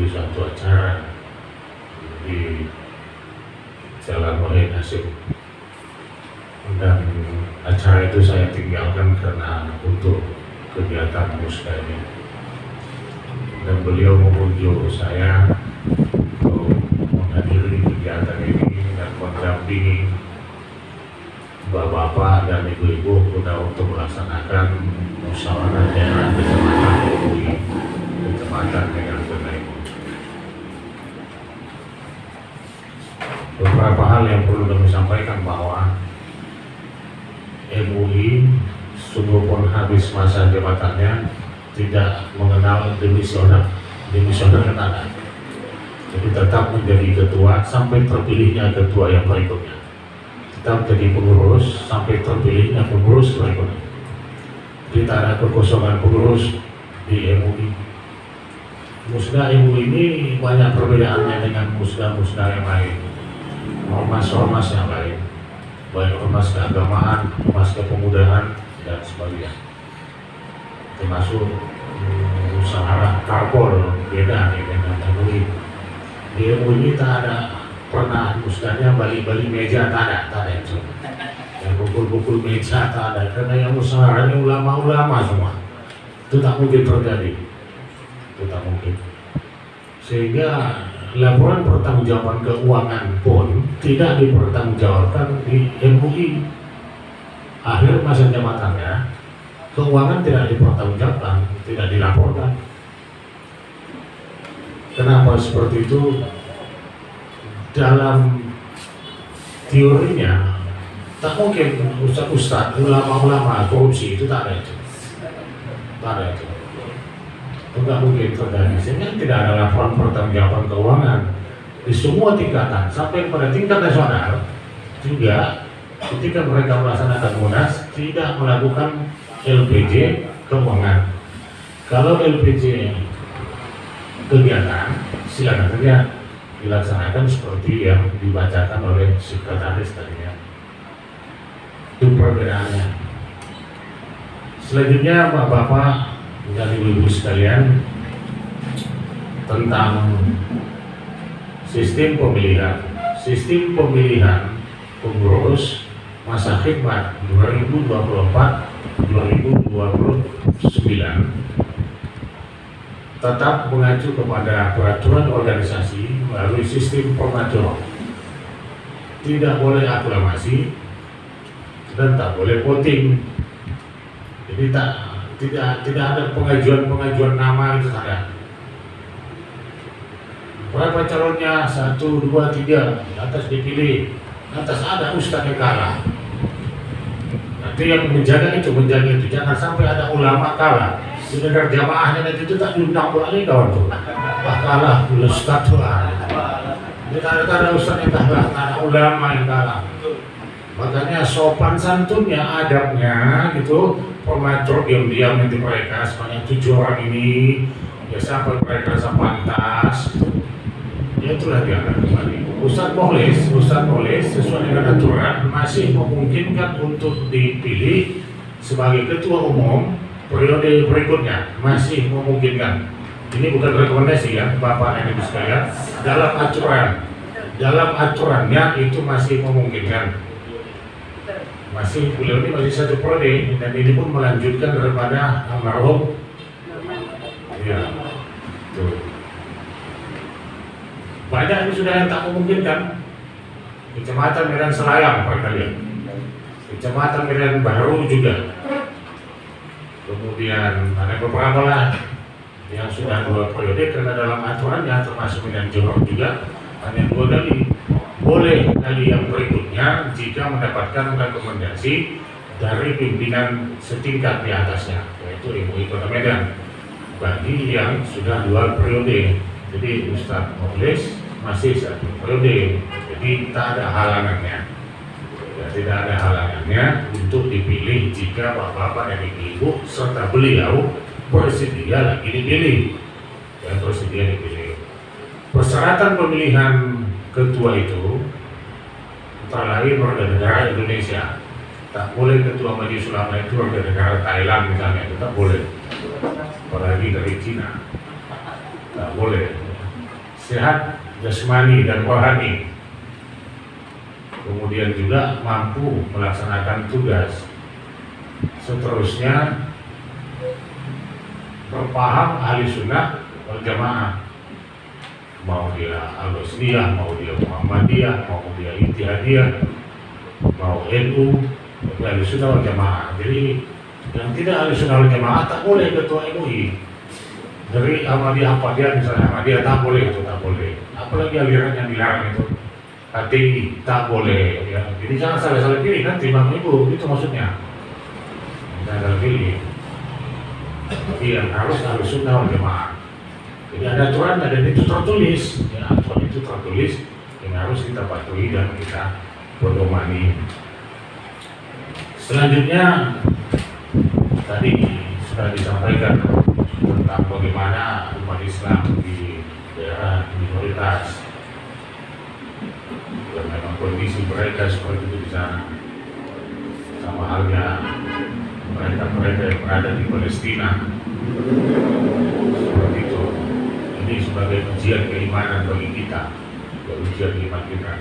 suatu acara di Jalan Wahid Hasim. Dan acara itu saya tinggalkan karena untuk kegiatan muska ini. Dan beliau mengunjungi saya untuk menghadiri kegiatan ini dan mendampingi bapak-bapak dan ibu-ibu guna untuk melaksanakan musyawarah daerah kecamatan MUI, kecamatan dengan Kenai. Beberapa hal yang perlu kami sampaikan bahwa MUI sungguh pun habis masa jabatannya tidak mengenal demisioner kan ada. Jadi tetap menjadi ketua sampai terpilihnya ketua yang berikutnya. Tetap jadi pengurus sampai terpilihnya pengurus berikutnya. Jadi tak ada kekosongan pengurus di MUI. Musda MUI ini banyak perbedaannya dengan musda-musda yang lain, ormas-ormas yang lain, baik ormas keagamaan, ormas kepemudaan, dan sebagainya. Termasuk usaha karbol beda nih dengan MUI. Di MUI ini tak ada pernah musdanya balik-balik meja, tak ada itu. Yang pukul-pukul meja tak ada, karena yang usaharanya ulama-ulama semua. Itu tak mungkin terjadi. Itu tak mungkin. Sehingga laporan pertanggungjawaban keuangan pun tidak dipertanggungjawabkan di MUI. Akhir masa jabatannya, keuangan tidak dipertanggungjawabkan, tidak dilaporkan. Kenapa seperti itu? Dalam teorinya, tak mungkin ustaz-ustaz, ulama-ulama korupsi itu tak ada itu. Tak ada itu. Tidak mungkin terjadi. Sehingga tidak ada laporan pertanggungjawaban keuangan di semua tingkatan sampai pada tingkat nasional juga. Ketika mereka melaksanakan munas tidak melakukan LPJ keuangan. Kalau LPJ kegiatan silakan saja dilaksanakan seperti yang dibacakan oleh sekretaris tadinya. Itu perbedaannya. Selanjutnya Bapak-bapak dan ibu-ibu sekalian, tentang sistem pemilihan pengurus masa khidmat 2024-2029 tetap mengacu kepada peraturan organisasi melalui sistem pengaturan. Tidak boleh aklamasi dan tak boleh voting. Jadi tidak ada pengajuan nama itu ada. Berapa calonnya? 1, 2, 3. Atas dipilih. Atas ada ustaz yang kalah. Nanti yang menjaga itu. Jangan sampai ada ulama kalah. Di negara jamaahnya nanti itu tak diundang lagi kawan tuh. Wah kalah, ustaz tuh. Jadi ada ustaz yang kalah, ada ulama yang kalah. Makanya sopan santunnya, adabnya gitu, pematur diam-diam nanti mereka sebanyak 7 orang ini ya sampai mereka rasa pantas, ya itulah dia akan kembali. Ustaz boleh sesuai dengan aturan masih memungkinkan untuk dipilih sebagai ketua umum periode berikutnya, masih memungkinkan. Ini bukan rekomendasi ya Bapak dan Ibu sekalian, dalam aturannya itu masih memungkinkan. Beliau ini masih 1 periode dan ini pun melanjutkan daripada almarhum. Ya, tuh. Banyak ini sudah yang tak memungkinkan. Kecamatan Medan Selayang perkalian, Kecamatan Medan Baru juga. Kemudian ada beberapa lah yang sudah 2 periode karena dalam aturannya termasuk Medan Johor juga hanya 2 kali. Boleh kali yang berikutnya jika mendapatkan rekomendasi dari pimpinan setingkat di atasnya, yaitu MUI Kota Medan, bagi yang sudah 2 periode. Jadi Ustadz Mukhlis masih 1 periode, jadi tak ada halangannya. Ya, tidak ada halangannya untuk dipilih jika bapak-bapak dan ibu serta beliau bersedia lagi dipilih dan bersedia dipilih. Persyaratan pemilihan ketua itu antara lain warga negara Indonesia. Tak boleh ketua majelis ulama itu warga negara Thailand misalnya, itu tak boleh. Apalagi dari Cina, tak boleh. Sehat jasmani dan rohani, kemudian juga mampu melaksanakan tugas. Seterusnya berpaham ahli sunnah wal jamaah, mau dia Al-Basriyah, mau dia Muhammadiyah, mau dia Ittihadiyah, mau NU, tapi ahli sunnah wal jamaah. Jadi yang tidak ahli sunnah wal jamaah tak boleh ketua MUI. Dari Ahmadiyah apa dia, misalnya Ahmadiyah tak boleh, itu tak boleh. Apalagi aliran yang dilarang itu HTI tak boleh ya. Jadi jangan salah-salah pilih nanti Bang Ibu, itu maksudnya. Jangan salah pilih. Tapi yang harus ahli sunnah wal jamaah. Jadi ada aturan dan itu tertulis, ya, aturan itu tertulis yang harus kita patuhi dan kita pedomani. Selanjutnya tadi sudah disampaikan tentang bagaimana umat Islam di daerah minoritas, dan memang kondisi mereka seperti itu di sana, sama halnya mereka yang berada di Palestina, seperti itu. Ini sebagai ujian keimanan bagi kita, ujian iman kita.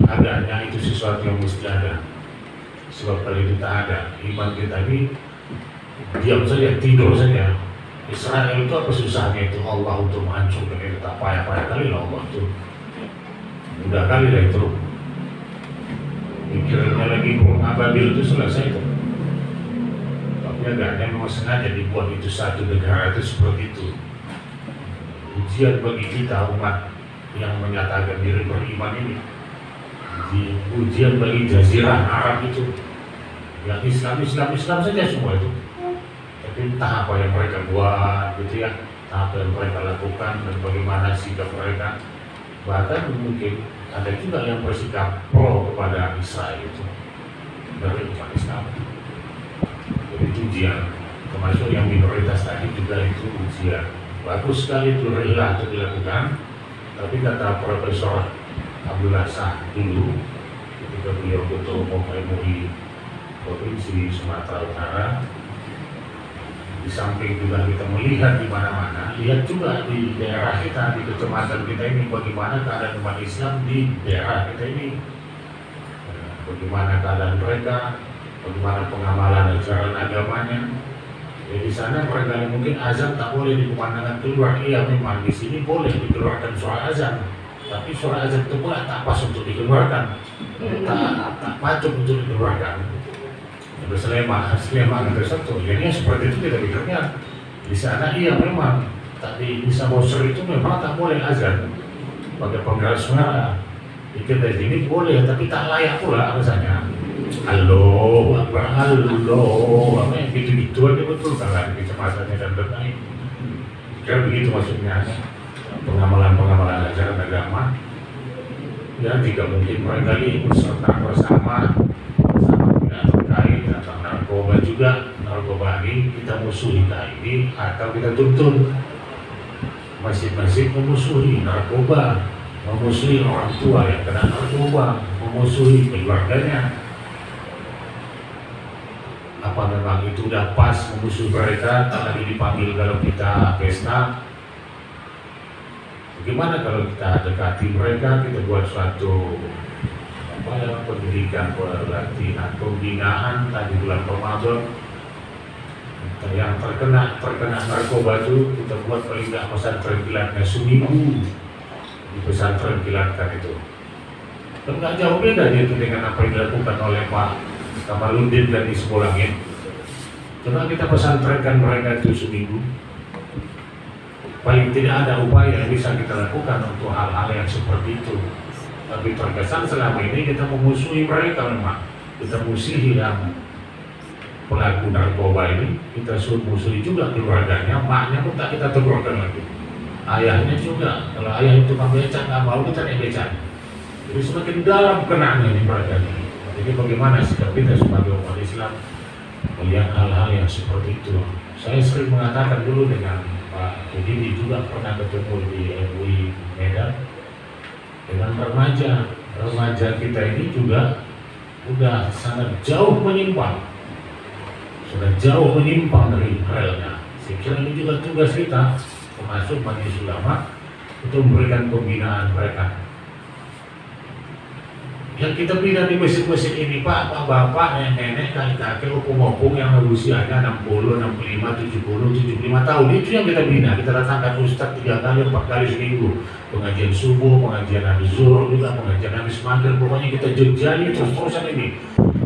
Adanya itu sesuatu yang mesti ada. Sebab kalau itu tak ada, iman kita ini diam saja, tidur saja. Israel itu apa susahnya itu Allah untuk menghancurkan itu, tak payah-payah kali lah Allah itu. Mudah kali lah itu. Pikirannya lagi burung ababil itu selesai itu. Tapi agaknya memang sengaja dibuat itu satu negara itu seperti itu. Ujian bagi kita umat yang menyatakan diri beriman ini. Ujian bagi jazirah Arab itu, yang Islam saja semua itu. Tapi entah apa yang mereka buat gitu ya, entah apa yang mereka lakukan dan bagaimana sikap mereka. Bahkan mungkin ada juga yang bersikap pro kepada Israel itu dari umat Islam. Jadi itu ujian, termasuk yang minoritas tadi juga itu ujian. Bagus sekali itu rela untuk dilakukan, tapi kata Profesor Abdullah Shah dulu ketika beliau ketua umum MUI Provinsi Sumatera Utara, di samping juga kita melihat di mana-mana, lihat juga di daerah kita, di kecamatan kita ini bagaimana keadaan umat Islam di daerah kita ini, bagaimana keadaan mereka, bagaimana pengamalan ajaran agamanya. Di sana mereka mungkin azan tak boleh dikumandangkan keluar, iya memang di sini boleh dikeluarkan suara azan, tapi suara azan itu pula tak pas untuk dikeluarkan, tak patut untuk dikeluarkan. Sleman tersatu, jadinya seperti itu kita pikirnya. Di sana iya memang, tapi di Samosir itu memang tak boleh azan pakai penggeras suara. Di kita sini boleh, tapi tak layak pula rasanya. Allahu Akbar, Allahu Akbar, gitu-gitu aja betul kan di kecamatannya dan lain-lain. Kira begitu maksudnya, pengamalan ajaran agama. Ya jika mungkin mereka ini berserta bersama tidak terkait tentang narkoba juga, narkoba ini kita musuhi ini atau kita tuntun. Masjid-masjid memusuhi narkoba, memusuhi orang tua yang kena narkoba, memusuhi keluarganya. Apa memang itu udah pas memusuhi mereka, tak lagi dipanggil kalau kita pesta? Bagaimana kalau kita dekati mereka, kita buat suatu pendidikan, pelatihan, pembinaan tadi bulan Ramadan yang terkena narkoba itu kita buat paling nggak pesantren kilatnya seminggu di pesantren kilatkan itu. Dan nggak jauh beda dia itu dengan apa yang dilakukan oleh Pak Kamaludin dan di Sekolangin. Coba kita pesantrenkan mereka itu seminggu. Paling tidak ada upaya yang bisa kita lakukan untuk hal-hal yang seperti itu. Tapi terkesan selama ini kita memusuhi mereka memang. kita musuhi yang pelaku narkoba ini, kita suruh musuhi juga keluarganya, maknya pun tak kita tegurkan lagi. Ayahnya juga, kalau ayah itu tukang becak nggak mau kita naik becak. Jadi semakin dalam kenanya ini mereka. Jadi bagaimana sikap kita sebagai umat Islam melihat hal-hal yang seperti itu? Saya sering mengatakan dulu dengan Pak Udini juga pernah ketemu di MUI Medan dengan remaja kita ini juga udah sangat jauh menyimpang. Sudah jauh menyimpang dari relnya. Saya kira ini juga tugas kita, termasuk majelis ulama, untuk memberikan pembinaan mereka. Yang kita bina di masjid-masjid ini, Pak, bapak, nenek, kakek, opung-opung yang usianya 60, 65, 70, 75 tahun, itu yang kita bina. Kita datangkan ustaz 3 kali, 4 kali seminggu. Pengajian subuh, pengajian habis zuhur juga, pengajian habis maghrib, pokoknya kita jejali terus-terusan ini.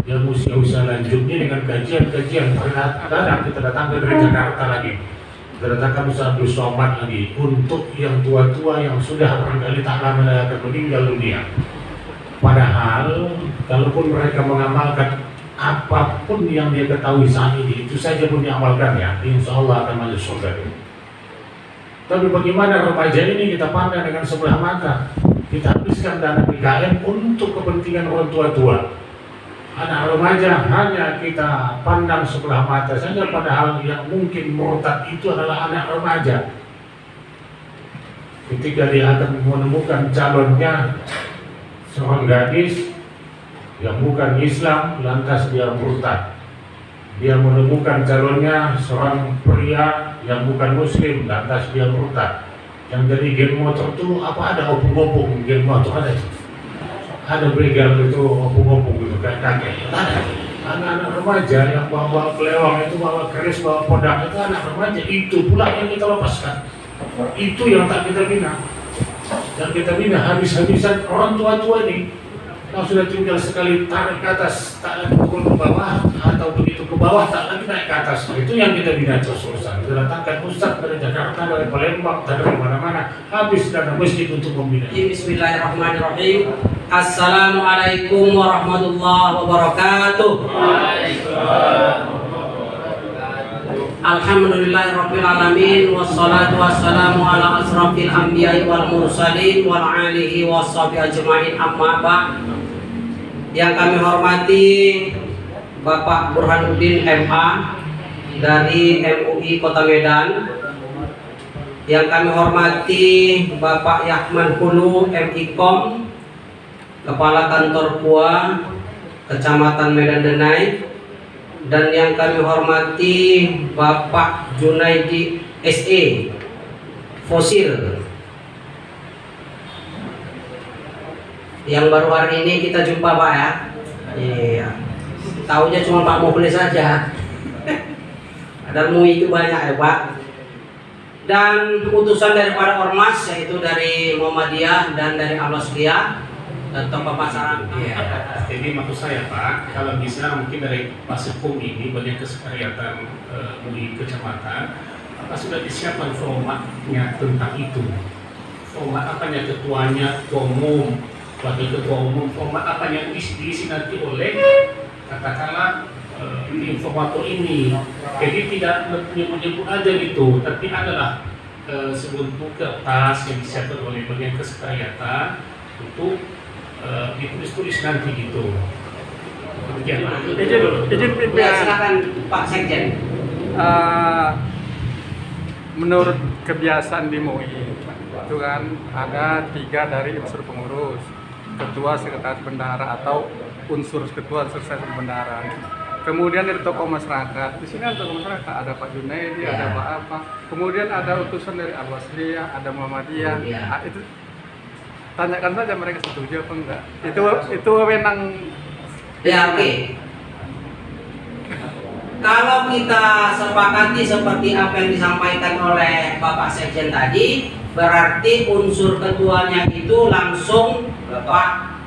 Yang usia-usia lanjutnya dengan kajian-kajian. Kadang kita datang dari Jakarta lagi. Kita datangkan Ustaz Abdul Somad lagi untuk yang tua-tua yang sudah barangkali tak lama akan meninggal dunia. Padahal, kalaupun mereka mengamalkan apapun yang dia ketahui saat ini, itu saja pun diamalkan ya, insya Allah akan masuk surga. Tapi bagaimana remaja ini kita pandang dengan sebelah mata? Kita habiskan dana PKM untuk kepentingan orang tua-tua. Anak remaja hanya kita pandang sebelah mata saja, padahal yang mungkin murtad itu adalah anak remaja. Ketika dia akan menemukan calonnya, seorang gadis yang bukan Islam, lantas dia murtad. Dia menemukan calonnya seorang pria yang bukan Muslim, lantas dia murtad. Yang dari geng motor itu apa ada opung-opung geng motor ada begal itu opung-opung gitu kayak kakek. Ada anak-anak remaja yang bawa kelewang itu, bawa keris, bawa podang itu anak remaja. Itu pula yang kita lepaskan. Itu yang tak kita bina. Yang kita bina habis-habisan orang tua-tua ini. Kalau sudah tinggal sekali tarik ke atas, tak lagi turun ke bawah, atau begitu ke bawah, tak lagi naik ke atas. Itu yang kita bina terus-terusan. Kita datangkan ustaz dari Jakarta, dari Palembang, dari mana-mana, habis dana masjid untuk membina. Bismillahirrahmanirrahim. Assalamualaikum warahmatullahi wabarakatuh. Alhamdulillahirrabbilalamin. Wassalatu wassalamu ala asrafil anbiya'i wal mursalin wal alihi wassabi ajma'in, amma ba'd. Yang kami hormati Bapak Burhanuddin MA dari MUI Kota Medan. Yang kami hormati Bapak Yahman Hulu MIKOM, Kepala Kantor PUA Kecamatan Medan Denai. Dan yang kami hormati Bapak Junaidi SE Fosil, yang baru hari ini kita jumpa Pak ya. Iya. Taunya cuma Pak Mukhlis saja. Ada MUI itu banyak ya Pak. Dan utusan daripada Ormas, yaitu dari Muhammadiyah dan dari Al-Wasliyah atau Bapak Sarang. Ya, jadi maksud saya Pak, kalau bisa mungkin dari Pak Sekum ini banyak kesekretariatan MUI kecamatan, apa sudah disiapkan formatnya tentang itu? Format apanya, ketuanya, ketua umum, wakil ketua umum, format apa yang diisi nanti oleh katakanlah informator ini. Jadi tidak menyebut aja gitu, tapi adalah sebuah kertas yang disiapkan oleh bagian kesekretariatan untuk ditulis-tulis nanti gitu. Demikian Pak. Izin silakan Pak Sekjen. Menurut kebiasaan di MUI itu kan ada 3 dari unsur pengurus, ketua, sekretaris bendahara atau unsur ketua, sekretaris bendahara. Kemudian ada tokoh masyarakat. Di sini ada tokoh masyarakat, ada Pak Junaidi, ada Pak apa. Kemudian ada utusan dari Al-Wasliyah, ada Muhammadiyah. Itu tanyakan saja mereka setuju apa enggak. Itu wewenang. Ya oke. Kalau kita sepakati seperti apa yang disampaikan oleh Bapak Sekjen tadi, berarti unsur ketuanya itu langsung Pak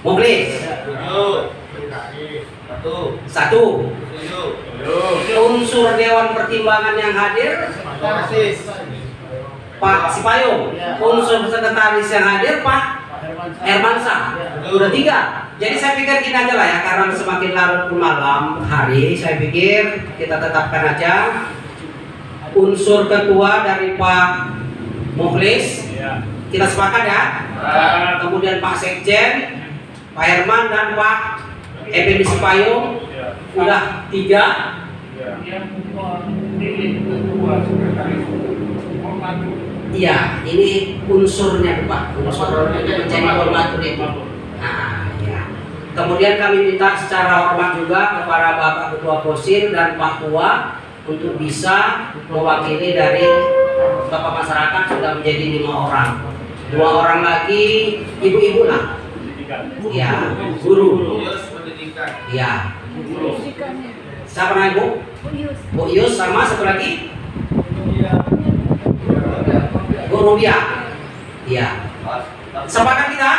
Mukhlis. Satu. Unsur Dewan Pertimbangan yang hadir Pak Sipayung. Unsur sekretaris yang hadir Pak Hermansyah. Sudah 3. Jadi saya pikir gini aja lah ya, karena semakin larut ke malam hari, saya pikir kita tetapkan aja unsur ketua dari Pak Mukhlis. Kita sepakat ya. Kemudian Pak Sekjen, Pak Herman dan Pak Effendi Sipayung. Udah 3. Iya, ini unsurnya Pak. Unsur menjadi formatur itu. Nah, ya. Kemudian kami minta secara hormat juga kepada Bapak Ketua Posil dan Pak Tua untuk bisa mewakili dari Bapak masyarakat sudah menjadi 5 orang. 2 orang lagi ibu-ibu lah. Ya, guru. Ya. Siapa namanya Bu? Bu Yus sama satu lagi? Bu Rubia. Ya. Sepakat kita?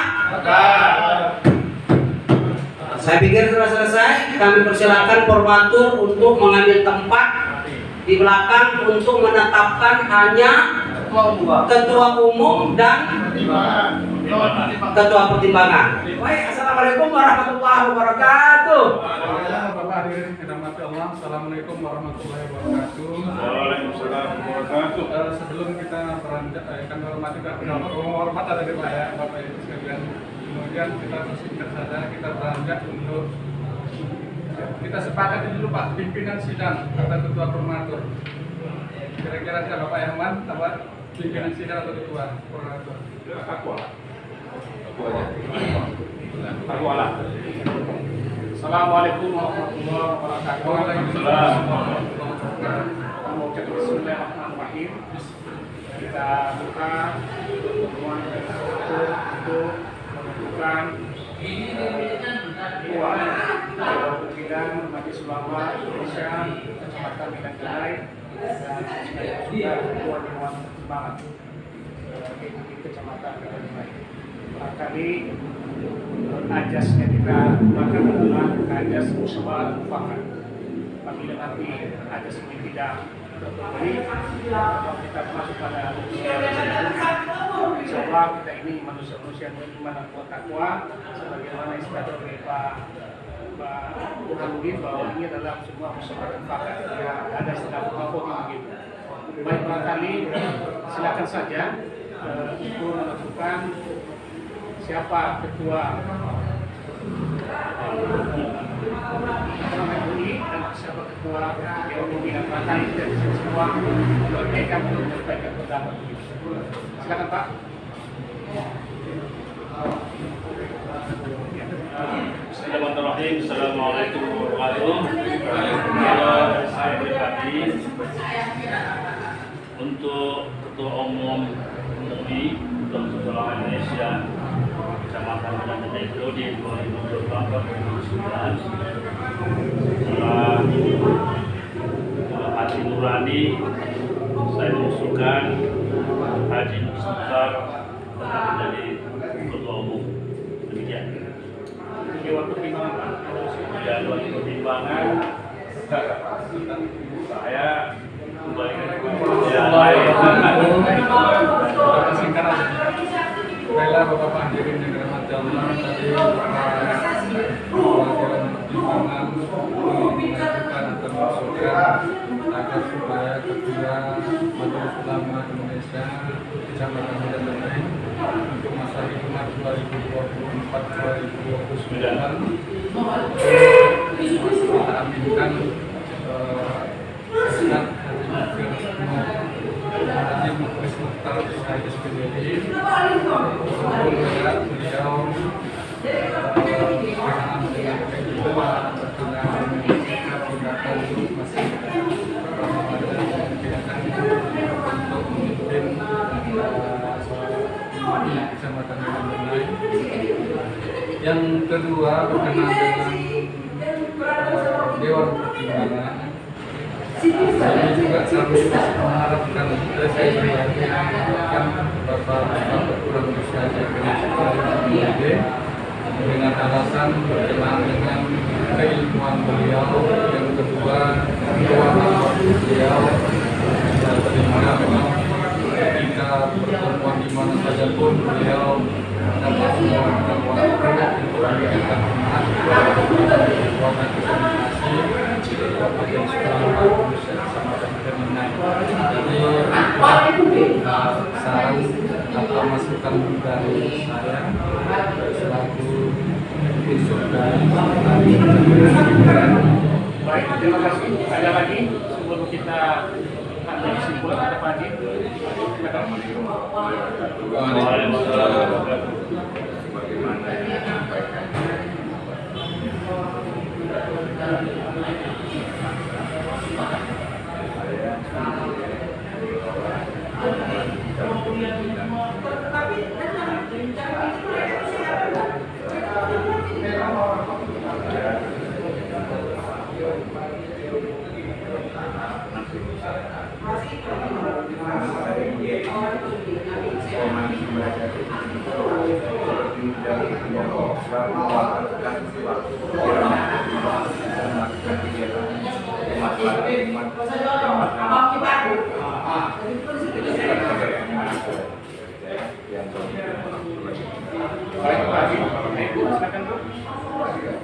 Saya pikir sudah selesai. Kami persilakan formatur untuk mengambil tempat di belakang untuk menetapkan hanya ketua umum dan ketua pertimbangan. Baik, assalamualaikum warahmatullahi wabarakatuh. Bapak hadirin yang dirahmati Allah, assalamualaikum warahmatullahi wabarakatuh. Waalaikumsalam warahmatullahi wabarakatuh. Sebelum kita beranjak, kami hormati dan hormat ada di Pak ya, Bapak Ibu sekalian. Kemudian kita bersingkat saja, kita beranjak untuk kita sepakati dulu Pak pimpinan sidang kata ketua formatur. Kira-kira siapa Bapak Herman, apa pimpinan sidang atau ketua formatur? Aku alah. Assalamualaikum warahmatullahi wabarakatuh. Waalaikumsalam. Bismillahirrahmanirrahim. Kita buka pertemuan untuk menentukan ketua pimpinan Majelis Ulama Indonesia Kecamatan Medan Janai dan juga ketua Dewan Pertimbangan MUI Kecamatan Medan Janai. Barangkali ajasnya kita gunakan adalah ajas musyawarah mufakat. Apabila nanti ajas ini tidak terpenuhi, kita masuk pada insyaallah kita ini manusia-manusia yang beriman dan kuat takwa, sebagaimana istilah dari Pak Burhanuddin bahwa ini adalah semua musyawarah mufakat. Ya, ada istilah voting begitu. Baik, barangkali silakan saja untuk menentukan siapa ketua MUI dan siapa ketua Dewan Pembinaan Partai dan semua mereka untuk menyampaikan pendapat. Silakan Pak. Bismillahirrahmanirrahim. Assalamualaikum warahmatullahi wabarakatuh. Saya pribadi untuk ketua umum MUI Ulama Indonesia Kecamatan Medan Janai di 2024-2029 setelah hati nurani saya mengusulkan Haji Mustafa tetap menjadi ketua umum. Demikian. Dewan Pertimbangan. Ya, Dewan Pertimbangan saya kembalikan Baiklah Bapak hadirin yang dirahmati Allah, tadi Dewan Pertimbangan mengajukan atau mengusulkan agar supaya ketua Majelis Ulama Indonesia Kecamatan Medan Janai untuk masa hikmat 2024-2029 kita aminkan Ustaz Haji Mukhlis Mukhtar SPDI beliau Kecamatan Medan Janai. Yang kedua berkenaan dengan Dewan Pertimbangan. Ini juga kami mengharapkan saya mengharapkan Bapak kurang bisa dengan alasan berkenaan dengan keilmuan beliau. Yang kedua keuangan beliau sehingga memang ketika pertemuan di mana saja pun beliau dapat semua waktu untuk memberikan sampaikan hormat Bapak Presiden Bapak yang sudah bersama dengan jadi saran atau masukan dari saya selaku besok dari Baik, terima kasih. Ada lagi sebelum kita ambil kesimpulan ada Pak Haji? Silakan. Waalaikumsalam. Sebagaimana yang disampaikan Baik, Pak Haji. Ibu, silakan Bu.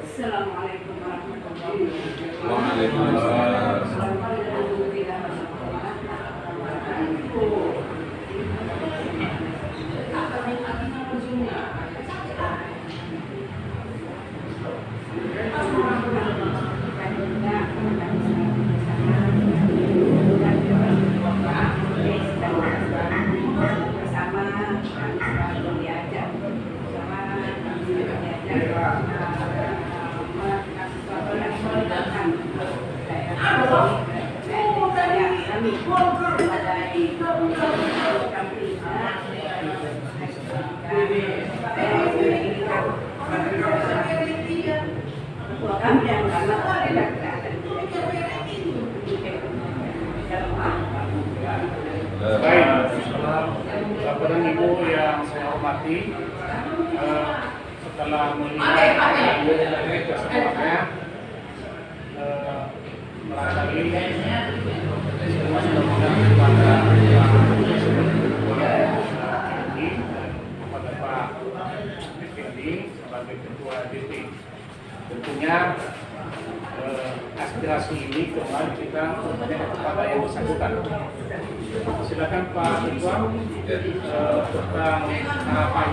Assalamualaikum warahmatullahi wabarakatuh. Waalaikumsalam. Bersama kami selalu diajak melakukan sesuatu yang melibatkan daerah kami sebagai kami dan karena tidak Baik, Bapak dan Ibu yang saya hormati, setelah melihat kesemuanya, barangkali semua sudah mengerti kepada kepada Pak Effendi sebagai Ketua DP. Tentunya aspirasi ini kembali kita bertanya kepada yang bersangkutan. Silakan Pak Ketua tentang harapan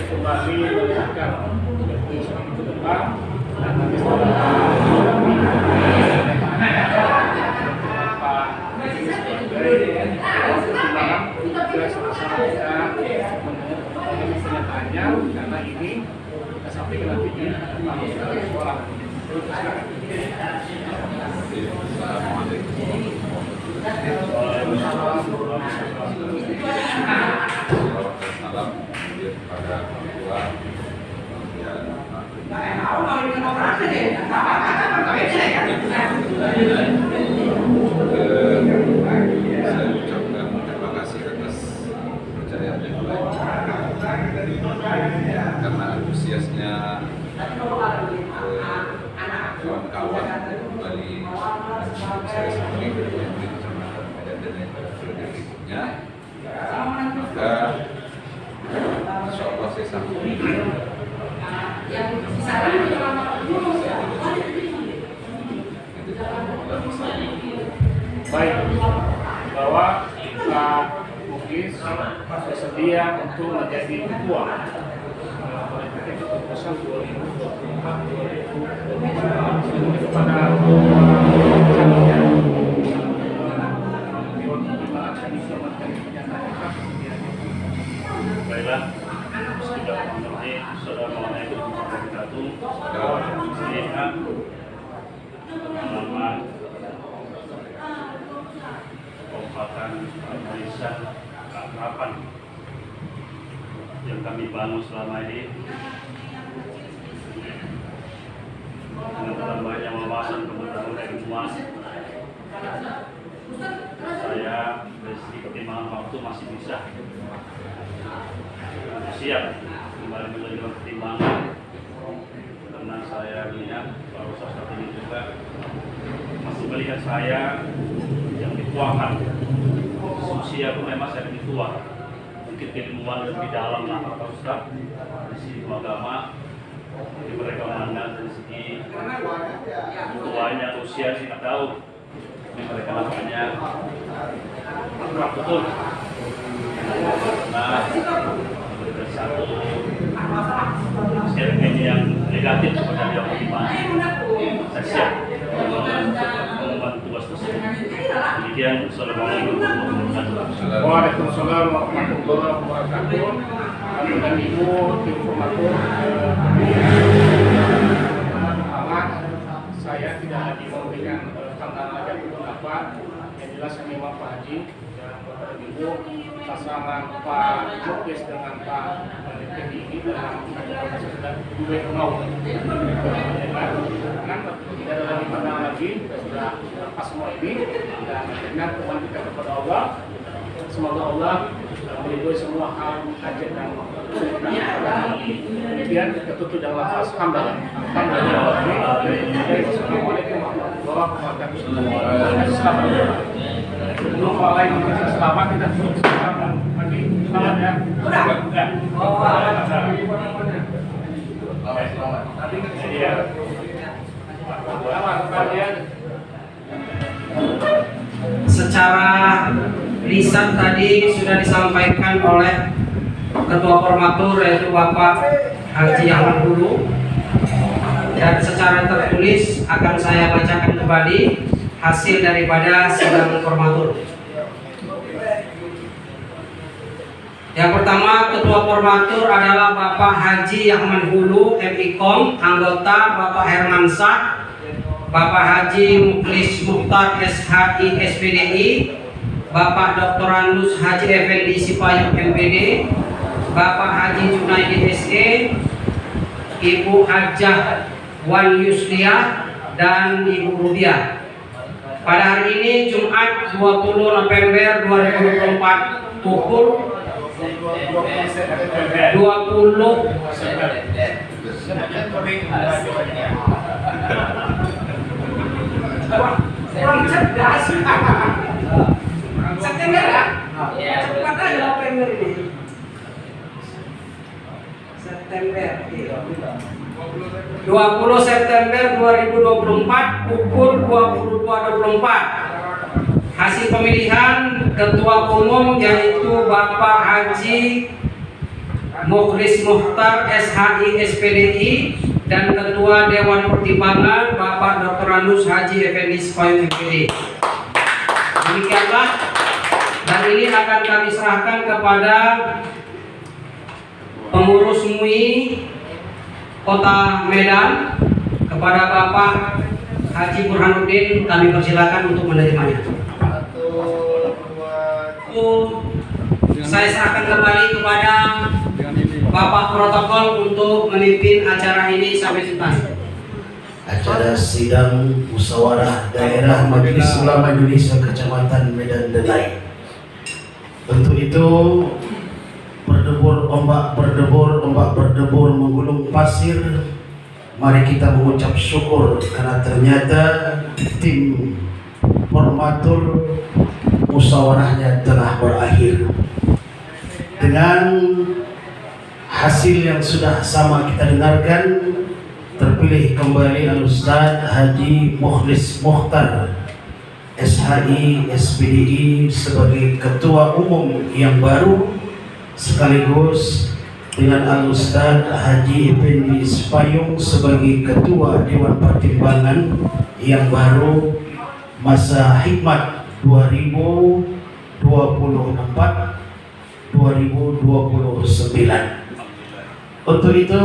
kembali melihatkan keputusan itu ke depan dan nanti setelah Pak sebagai pertimbangan kita sama-sama kita mengenai kenyataannya karena ini kita sampaikan nanti di sekolah. Salam kepada ketua saya ucapkan terima kasih atas kepercayaan yang baik karena antusiasnya kawan-kawan kembali saya sendiri bersama dan berikutnya maka insya Allah saya sanggup baik bahwa Pak Muklis bersedia untuk menjadi ketua keputusan 2024 kepada Baiklah, bismillahirrahmanirrahim. Assalamualaikum warahmatullahi wabarakatuh. Selamat Kabupaten Barisan Kapan yang kami bangun selama ini dengan dalam banyak wawasan pengetahuan dan ilmuwan. Saya dari pertimbangan waktu masih bisa siap kembali menerima pertimbangan karena saya lihat bahwa saat ini juga masih melihat saya yang dituakan. Usia pun memang saya lebih tua, mungkin keilmuan lebih dalam lah Pak Ustaz di sisi agama Jadi mereka memandang dari segi tuanya usia sih nggak tahu. Ini mereka nampaknya akrab betul. Nah, memberikan satu statement yang negatif kepada dia bagaimana. Saya siap mengemban tugas tersebut. Demikian, Assalamualaikum warahmatullahi wabarakatuh. Waalaikumsalam warahmatullahi wabarakatuh. Kami dan Ibu informator amat saya tidak lagi memberikan tantangan aja untuk apa yang jelas kami Pak Haji dan Bapak dan Ibu pasangan Pak Muklis dengan Pak Kendi ini dalam sudah dua mau kan tidak ada lagi pandangan lagi sudah lepas semua ini dan dengan kembali kita kepada Allah. Semoga Allah meridhoi semua hal hajat dan kemudian kita tutup dengan lafaz hamdalah. Assalamualaikum warahmatullahi wabarakatuh. Sebelum mulai selamat kita tutup selamat ya. Secara lisan tadi sudah disampaikan oleh Ketua Formatur yaitu Bapak Haji Ahmad Hulu, dan secara tertulis akan saya bacakan kembali hasil daripada sidang formatur. Yang pertama, Ketua Formatur adalah Bapak Haji Ahmad Hulu MIKOM, anggota Bapak Hermansyah, Bapak Haji Muklis Mukhtar SHI SPDI, Bapak Dr. Andus Haji Effendi Sipayung MPD, Bapak Haji Junaidi SE, Ibu Hajah Wan Yusliah, dan Ibu Rubiah. Pada hari ini Jumat 20 November 2024 pukul 20 kurang cerdas. September ya? Cepat aja November ini. September 20 September 2024 pukul 22.24. Hasil pemilihan Ketua Umum yaitu Bapak Haji Muklis Mukhtar SHI SPDI dan Ketua Dewan Pertimbangan Bapak Dr. Andus Haji Effendi Sipayung MPD. Demikianlah, dan ini akan kami serahkan kepada pengurus MUI Kota Medan, kepada Bapak Haji Burhanuddin. Kami persilakan untuk menerimanya. Saya serahkan kembali kepada Bapak Protokol untuk memimpin acara ini sampai tuntas. Acara sidang musyawarah daerah Majelis Ulama Indonesia Kecamatan Medan Denai. Untuk itu ombak berdebur menggulung pasir. Mari kita mengucap syukur karena ternyata tim formatur musyawarahnya telah berakhir dengan hasil yang sudah sama kita dengarkan. Terpilih kembali Al-Ustaz Haji Muklis Mukhtar SHI SPDI sebagai Ketua Umum yang baru, sekaligus dengan Al-Ustaz Haji Effendi Sipayung sebagai Ketua Dewan Pertimbangan yang baru masa hikmat 2024-2029. Untuk itu,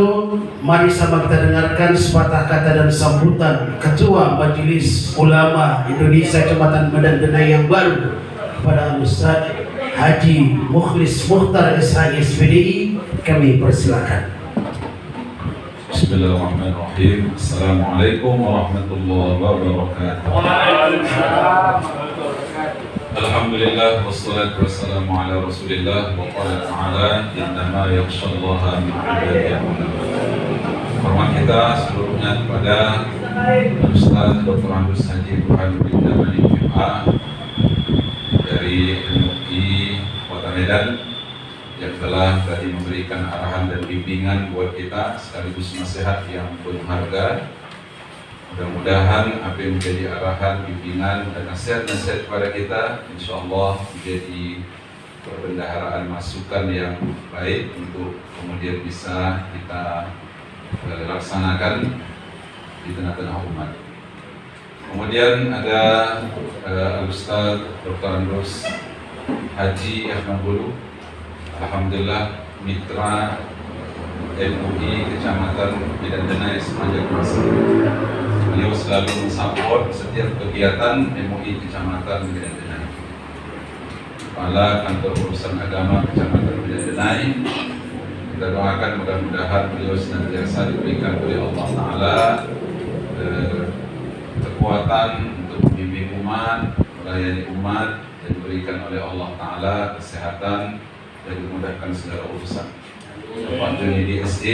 mari sama kita dengarkan sepatah kata dan sambutan Ketua Majelis Ulama Indonesia Kecamatan Medan Denai yang baru kepada Ustaz Haji Muklis Mukhtar SHI SPDI. Kami persilakan. Bismillahirrahmanirrahim. Assalamualaikum warahmatullahi wabarakatuh. Alhamdulillah wassalatu wassalamu ala Rasulillah wa qala ta'ala innama yakhshallaha min ibadihi ulama. Hormat kita seluruhnya kepada Ustaz Dr. Andus Haji Burhanuddin MA dari MUI Kota Medan, yang telah tadi memberikan arahan dan bimbingan buat kita sekaligus nasihat yang berharga. Mudah-mudahan apa yang menjadi arahan, bimbingan dan nasihat-nasihat kepada kita insya Allah menjadi perbendaharaan masukan yang baik untuk kemudian bisa kita laksanakan di tengah-tengah umat. Kemudian ada Al-Ustaz Dr. Andros Haji Ahmad Bulu, alhamdulillah mitra MUI Kecamatan Medan Denai sepanjang masa. Beliau selalu mensupport setiap kegiatan MUI Kecamatan Medan Denai. Kepala Kantor Urusan Agama Kecamatan Medan Denai, kita doakan mudah-mudahan beliau senantiasa diberikan oleh Allah Ta'ala kekuatan untuk membimbing umat, melayani umat, dan diberikan oleh Allah Ta'ala kesehatan dan dimudahkan segala urusan. Pak Joni DSD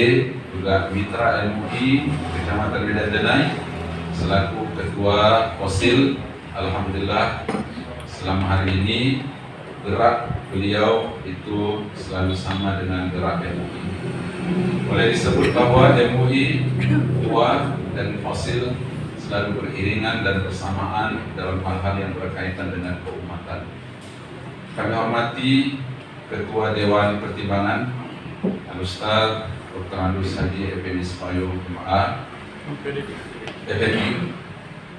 juga mitra MUI Kecamatan Medan Denai selaku ketua Kosil. Alhamdulillah selama hari ini gerak beliau itu selalu sama dengan gerak MUI. Boleh disebut bahwa MUI, tua dan Kosil selalu beriringan dan bersamaan dalam hal-hal yang berkaitan dengan keumatan. Kami hormati Ketua Dewan Pertimbangan Al-Ustaz Dr. Andros Haji Effendi Sepayung MA,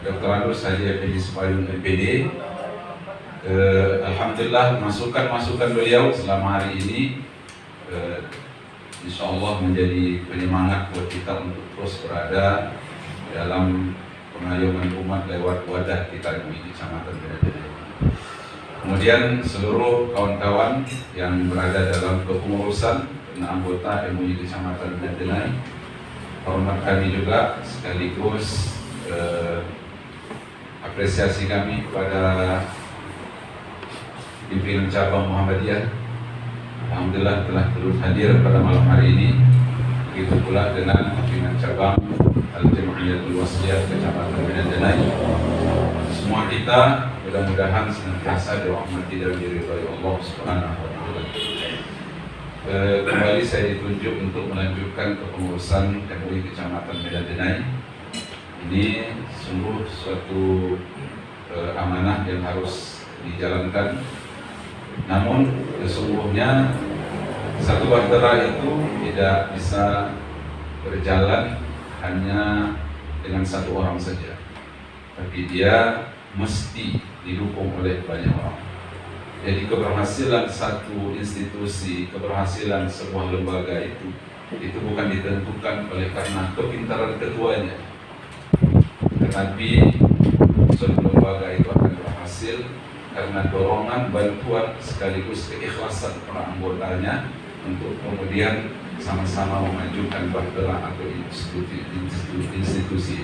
Dr. Andros Haji Effendi Sepayung MPD. Alhamdulillah masukan-masukan beliau selama hari ini insya Allah menjadi penyemangat buat kita untuk terus berada dalam pengayoman umat lewat wadah kita di Kecamatan Medan Denai. Kemudian seluruh kawan-kawan yang berada dalam kepengurusan dan anggota MUI Kecamatan Medan Denai, hormat kami juga sekaligus apresiasi kami kepada pimpinan cabang Muhammadiyah. Alhamdulillah telah turut hadir pada malam hari ini. Begitu pula dengan pimpinan cabang Al-Jamiyatul Wasliyah Kecamatan Medan Denai. Semua kita mudah-mudahan senantiasa dirahmati dan diridhai Allah Subhanahu wa Ta'ala. Kembali saya ditunjuk untuk melanjutkan kepengurusan MUI Kecamatan Medan Denai. Ini sungguh suatu amanah yang harus dijalankan. Namun sesungguhnya satu bahtera itu tidak bisa berjalan hanya dengan satu orang saja, tapi dia mesti didukung oleh banyak orang. Jadi keberhasilan satu institusi, keberhasilan sebuah lembaga itu bukan ditentukan oleh karena kepintaran ketuanya, tetapi suatu lembaga itu akan berhasil karena dorongan, bantuan sekaligus keikhlasan para anggotanya untuk kemudian sama-sama memajukan bahtera atau institusi.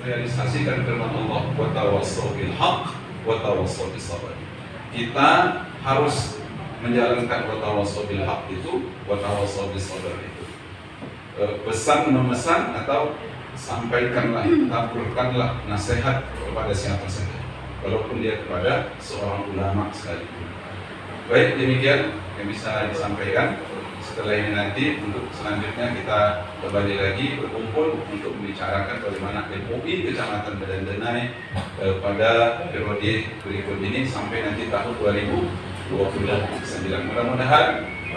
Realisasikan firman Allah, wa tawassaw bil haqq wa tawassaw bis sabr. Kita harus menjalankan wa tawassaw bil haqq itu, wa tawassaw bis sabr itu. Pesan memesan atau sampaikanlah, taburkanlah nasihat kepada siapa saja, walaupun dia kepada seorang ulama sekalipun. Baik, demikian yang bisa disampaikan. Setelah ini nanti untuk selanjutnya kita kembali lagi berkumpul untuk membicarakan bagaimana MUI Kecamatan Medan Denai pada periode berikut ini sampai nanti tahun 2029. Mudah-mudahan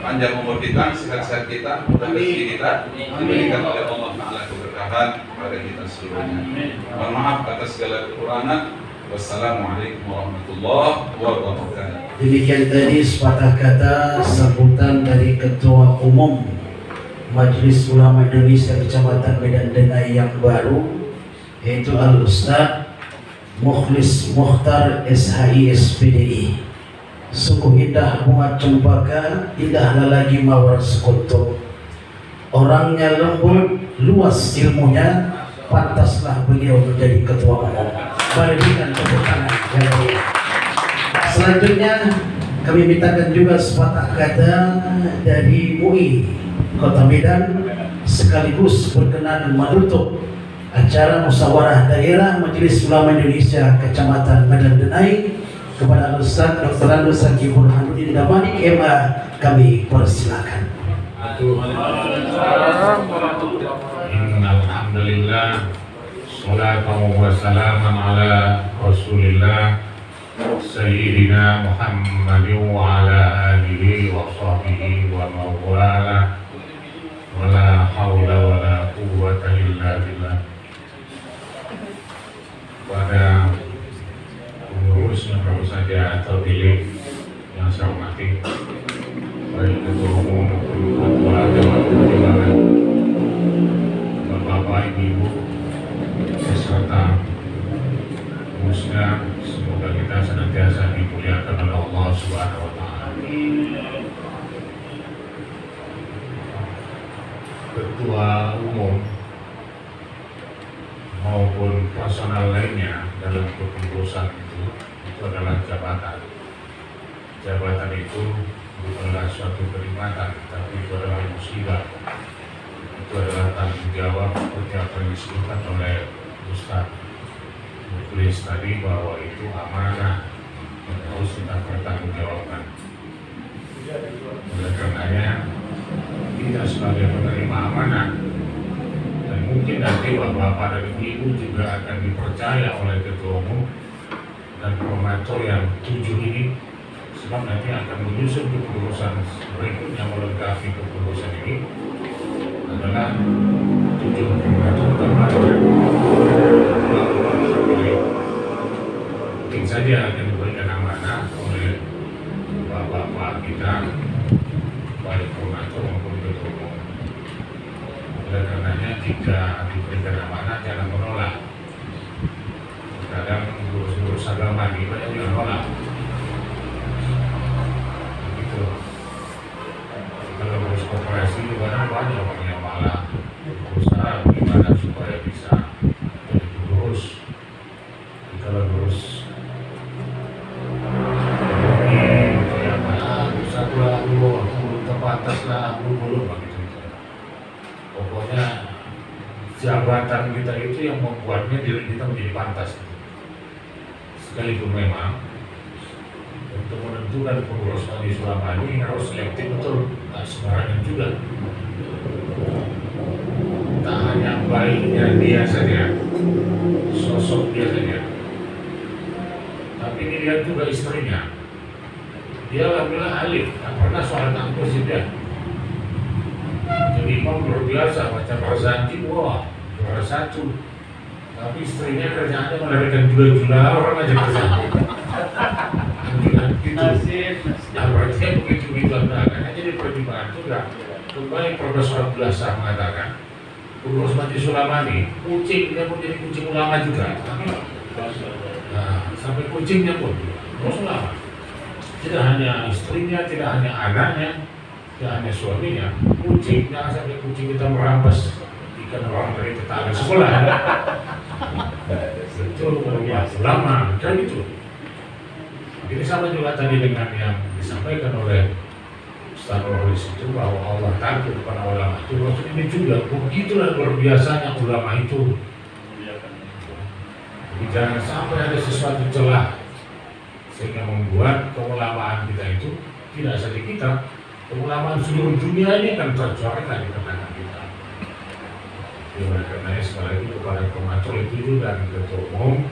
panjang umur kita, sehat-sehat kita, mudah rezeki kita diberikan oleh Allah Ta'ala keberkahan kepada kita seluruhnya. Mohon maaf atas segala kekurangan. Wassalamualaikum warahmatullahi wabarakatuh. Demikian tadi sepatah kata sambutan dari Ketua Umum Majelis Ulama Indonesia Kecamatan Medan Denai yang baru, yaitu Al-Ustaz Mukhlis Mukhtar SHI SPDI. Sungguh indah bunga cempaka, indahlah lagi mawar sekuntum. Orangnya lembut, luas ilmunya, pantaslah beliau menjadi Ketua Umum. Berikan tepuk tangan. Selanjutnya kami mintakan juga sepatah kata dari MUI Kota Medan sekaligus berkenan menutup acara musyawarah daerah Majelis Ulama Indonesia Kecamatan Medan Denai kepada Ustaz Dr. Ando Saki Burhanuddin Damani Kema kami persilakan. Alhamdulillah, salatu wassalamu ala Rasulillah Sayyidina Muhammadin wa ala alihi wa sahbihi wa mawala wa la hawla wa la quwwata illa billah. Pada pengurus yang baru saja terpilih yang saya hormati, baik ketua umum maupun ketua dewan pertimbangan, bapak ibu beserta muslim, semoga kita senantiasa dimuliakan oleh Allah Subhanahu wa taala. Ketua umum maupun personal lainnya dalam kepengurusan itu adalah jabatan. Jabatan itu bukanlah suatu kenikmatan, tapi itu adalah musibah. Itu adalah tanggung jawab seperti apa yang disebutkan oleh Ustaz Mukhlis tadi, bahwa itu amanah yang harus kita pertanggungjawabkan. Oleh karenanya kita sebagai penerima amanah, dan mungkin nanti bapak dan ibu juga akan dipercaya oleh ketua umum dan promotor yang 7 ini, sebab nanti akan menyusun kepengurusan berikutnya melengkapi kepengurusan ini adalah 7 promotor terbaru. Mungkin saja akan diberikan amanah oleh bapak-bapak kita, baik promotor maupun ketua umum. Oleh karenanya jika diberikan amanah jangan menolak. Kadang guru-guru agama ini banyak yang menolak. Begitu. Kalau urus koperasi kadang banyak orang yang malah berusaha bagaimana supaya bisa jadi pengurus. Kalau urus satu lah dulu, terbatas lah dulu begitu. Pokoknya jabatan kita itu yang membuatnya diri kita menjadi pantas. Sekalipun memang untuk menentukan pengurus majelis ulama ini harus selektif betul, tak sembarangan juga. Tak hanya baiknya dia saja, sosok dia saja, tapi dilihat juga istrinya. Dia alhamdulillah alim, tak pernah sholat angkus dia. Jadi imam luar biasa, macam Razanji, wah juara 1. Tapi istrinya kerjaannya melarikan jula-jula orang aja kerjaan. Gitu. Nah, berarti begitu-begitu karena jadi pertimbangan juga. Kembali Profesor Abdullah mengatakan, pengurus majelis ulama ini, kucingnya pun jadi kucing ulama juga. Nah, sampai kucingnya pun pengurus ulama. Tidak hanya istrinya, tidak hanya anaknya, tidak hanya suaminya, kucingnya sampai kucing kita merampas ikan orang dari tetangga sekolah. Itu ulama, kan itu. Ini sama juga tadi dengan yang disampaikan oleh Ustaz Mukhlis itu, bahwa Allah takut kepada ulama itu. Maksud ini juga begitulah luar biasanya ulama itu. Jadi jangan sampai ada sesuatu celah sehingga membuat keulamaan kita itu, tidak saja kita, keulamaan seluruh dunia ini akan tercoreng di tengah kita. Oleh karenanya sekali lagi kepada promotor itu dan ketua umum,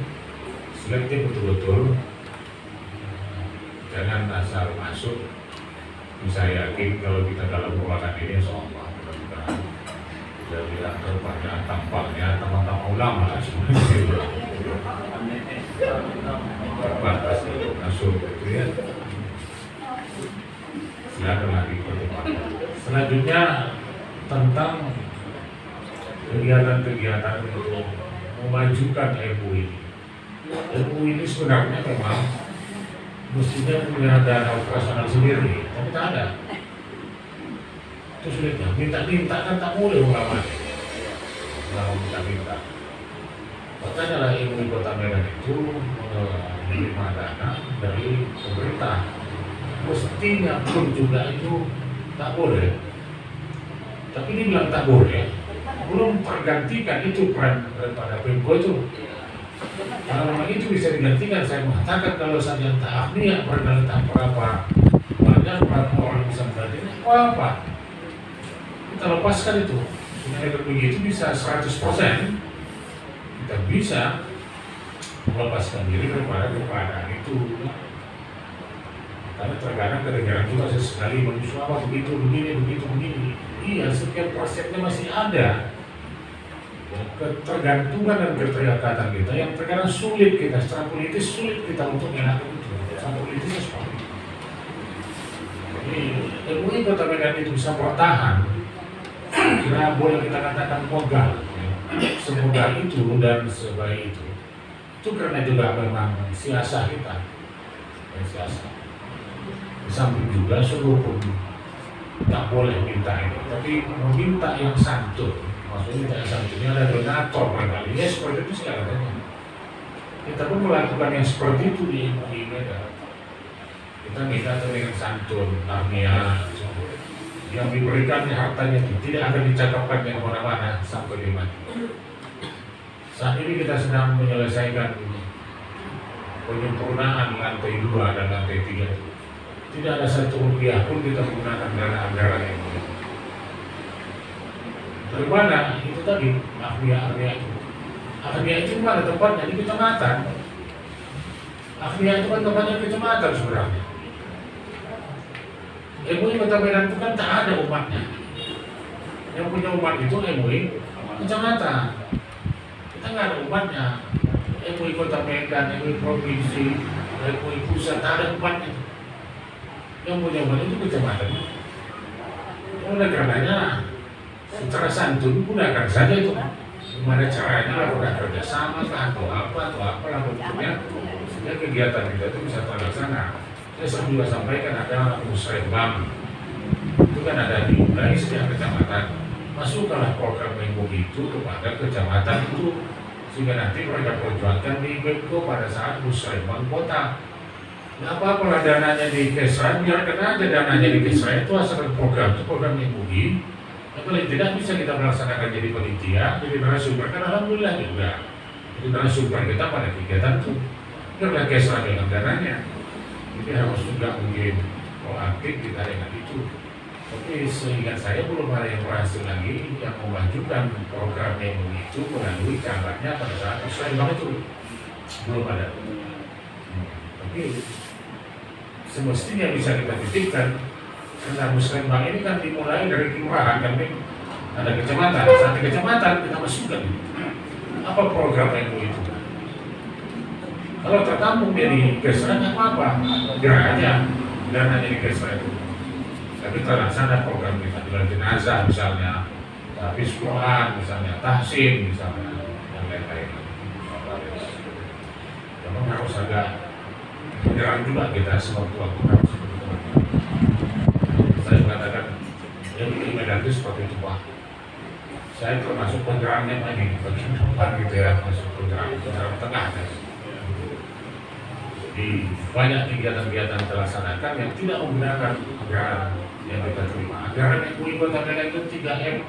selektif betul-betul, jangan asal masuk. Saya yakin kalau kita dalam ruangan ini, insyaallah mudah-mudahan bisa lihat terbanyak tampaknya teman-teman ulama semuanya. Batas untuk masuk itu ya. Silakan lagi pertemuan. Selanjutnya tentang kegiatan-kegiatan untuk memajukan ilmu ini. Ilmu ini sebenarnya memang mestinya punya dana operasional sendiri, tapi tak ada. Itu sulitnya. Minta-minta kan tak boleh ulama. Kalau minta-minta. Makanya lah ilmu Kota Medan itu menerima dana dari pemerintah. Mestinya pun juga itu tak boleh. Tapi ini bilang tak boleh, belum tergantikan itu peran daripada Pemko itu. Kalau memang itu bisa digantikan, saya mengatakan kalau saja Ahmiyah pada tahap berapa banyak berapa orang bisa menggantikan, apa? Kita lepaskan itu. Dengan begitu bisa 100%, kita bisa melepaskan diri daripada keadaan itu. Karena terkadang kedengaran juga sesekali manusia apa begitu begini. Iya, setiap persepnya masih ada. Ketergantungan dan keterikatan kita yang terkadang sulit kita secara politis sulit kita untuk mengelakkan itu. Secara politisnya seperti itu. Jadi MUI Kota Medan itu bisa bertahan. Kira boleh kita katakan moga. Semoga itu dan sebaik itu. Itu karena juga memang siasat kita. Siasat. Di samping juga seluruh pun tak boleh minta ini, tapi meminta yang santun. Maksudnya minta yang santun ini ada donator barangkali. Ya seperti itu sekarang. Kita pun melakukan yang seperti itu di MUI Medan. Kita minta dengan santun, Ahmiyah, yang diberikannya hartanya itu tidak akan dicakapkan yang mana-mana sampai dia mati. Saat ini kita sedang menyelesaikan penyempurnaan lantai 2 dan lantai 3 itu. Tidak ada satu rupiah pun kita menggunakan dana anggaran yang ini. Dari mana? Itu tadi Ahmiyah itu. Ahmiyah itu mana tempatnya? Di kecamatan. Ahmiyah itu kan tempatnya di kecamatan sebenarnya. MUI Kota Medan itu kan tak ada umatnya. Yang punya umat itu MUI kecamatan. Kita nggak ada umatnya. MUI Kota Medan, MUI Provinsi, MUI Pusat, tak ada umatnya. Yang punya umat itu kecamatan. Oleh karenanya, secara santun gunakan saja itu. Gimana caranya lakukan kerjasama atau apa lah bentuknya, sehingga kegiatan kita itu bisa terlaksana. Saya sering juga sampaikan ada musrembang itu kan ada di mulai setiap kecamatan, masukkanlah program MUI itu kepada kecamatan itu sehingga nanti mereka perjuangkan di Beko pada saat musrembang kota. Nah apa dananya di Kesran, biarkan aja dananya di Kesran itu asal program itu program MUI. Nah, paling tidak bisa kita melaksanakan jadi panitia, jadi narasumber kan alhamdulillah juga. Jadi narasumber kita pada kegiatan itu biarlah Kesran dengan dananya. Jadi harus juga mungkin proaktif kita dengan itu. Tapi seingat saya belum ada yang berhasil lagi yang memajukan program MUI itu melalui cabangnya pada saat musrembang itu belum ada. Tapi semestinya bisa kita titipkan karena musrembang ini kan dimulai dari kelurahan kan ada kecamatan. Saat di kecamatan kita masukkan apa program MUI itu. Kalau tertampung dia di Kesran apa-apa, gerak aja dananya di Kesran itu. Tapi terlaksana program kita jualan jenazah misalnya, habis Quran misalnya, tahsin misalnya, dan lain-lain. Memang harus agak menyerang juga kita sewaktu-waktu harus begitu. Saya mengatakan, ya di Medan itu seperti itu Pak. Saya termasuk penggeraknya Pak ini, bagian depan gitu ya, masuk penggerak tengah kan. Di banyak kegiatan-kegiatan terlaksanakan yang tidak menggunakan anggaran yang kita terima. Anggaran MUI Kota Medan itu 3M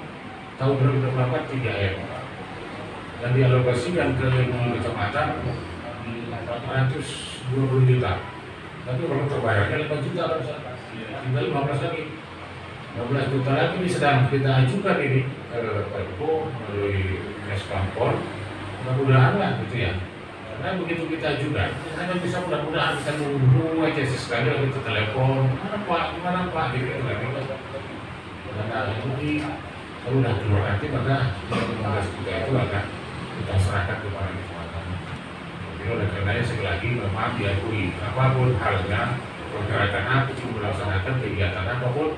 tahun 2024 3M dan dialokasikan ke MUI kecamatan 420 juta. Tapi kalau terbayarnya 5 juta tinggal 15 lagi. 15 juta lagi ini sedang kita ajukan ini ke Pemko melalui Meskampor. Mudah-mudahan lah gitu ya. Karena begitu kita juga, hanya bisa mudah-mudahan kita nunggu aja sesekali lagi kita telepon, gimana Pak, gitu lagi. Karena ini kalau udah keluar nanti maka 15 juta itu akan kita serahkan kepada kecamatan. Jadi oleh karenanya sekali lagi memang diakui apapun halnya pergerakan apa melaksanakan kegiatan apapun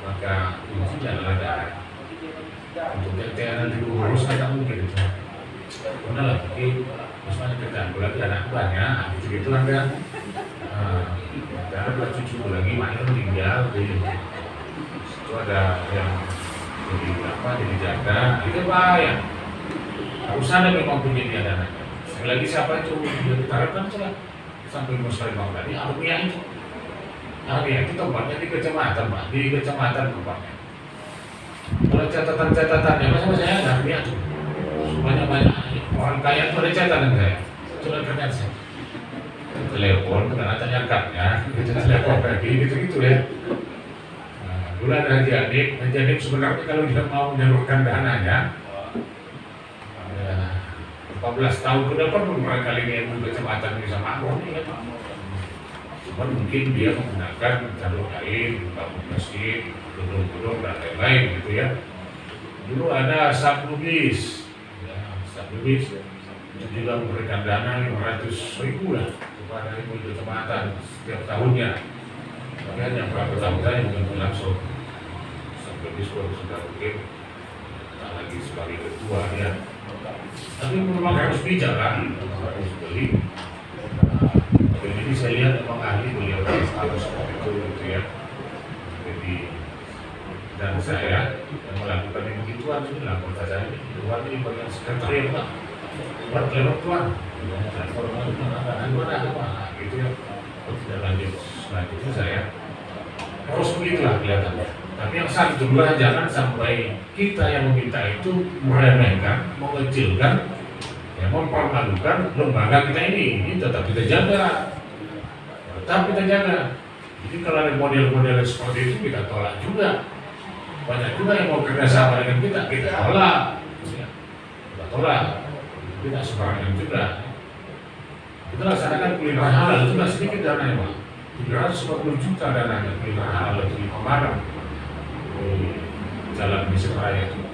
maka kuncinya adalah darat. Untuk TTN nanti urus tidak mungkin itu. Benar lah, tapi misalnya terganggu lagi anak banyak, gitu-gitu kan kan. Karena dua cucu lagi maknya meninggal, jadi itu ada yang dijaga, itu bahaya. Harus ada memang punya dia dana. Sekali lagi siapa itu yang kita harapkan salah sampai musrembang tadi, Ahmiyah itu. Ahmiyah itu tempatnya di kecamatan Pak, di kecamatan tempatnya. Kalau catatan-catatannya, masa saya ada Ahmiyah tuh. Banyak-banyak orang kaya itu ada catatan saya. Coba kerjaan saya. Telepon, karena tanyakan ya, gitu telepon lagi, gitu ya. Nah, dulu ada Haji Adik sebenarnya kalau dia mau menyalurkan dananya, 14 tahun ke depan barangkali dia mau kecamatan bisa makmur ya. Cuma mungkin dia menggunakan jalur lain, bangun masjid, gedung-gedung dan lain-lain gitu ya. Dulu ada Sablubis, ya, Sablubis itu juga memberikan dana 500.000 lah kepada ibu kecamatan setiap tahunnya. Makanya berapa tahun saya mungkin langsung Sablubis sudah mungkin tak lagi sebagai ketua ya. Tapi memang harus bicara, harus beli. Jadi saya lihat memang ahli beliau harus seperti itu gitu ya. Jadi dan saya yang melakukan yang begituan ini lapor saja ini luar ini bagian sekretariat pak buat lewat tuan formal mana gitu ya. Tidak lanjut selanjutnya saya harus begitulah kelihatannya. Tapi yang satu dua jangan sampai kita yang meminta itu meremehkan, mengecilkan, ya, mempermalukan lembaga kita ini tetap kita jaga, Jadi kalau ada model-model seperti itu kita tolak juga. Banyak juga yang mau kerjasama dengan kita tolak, ya. Kita tolak, tidak sembarangan juga. Kita laksanakan kuliner halal itu nggak sedikit dananya pak, 350 juta dananya kuliner halal itu di Pemadam. Jalan di Semarang itu.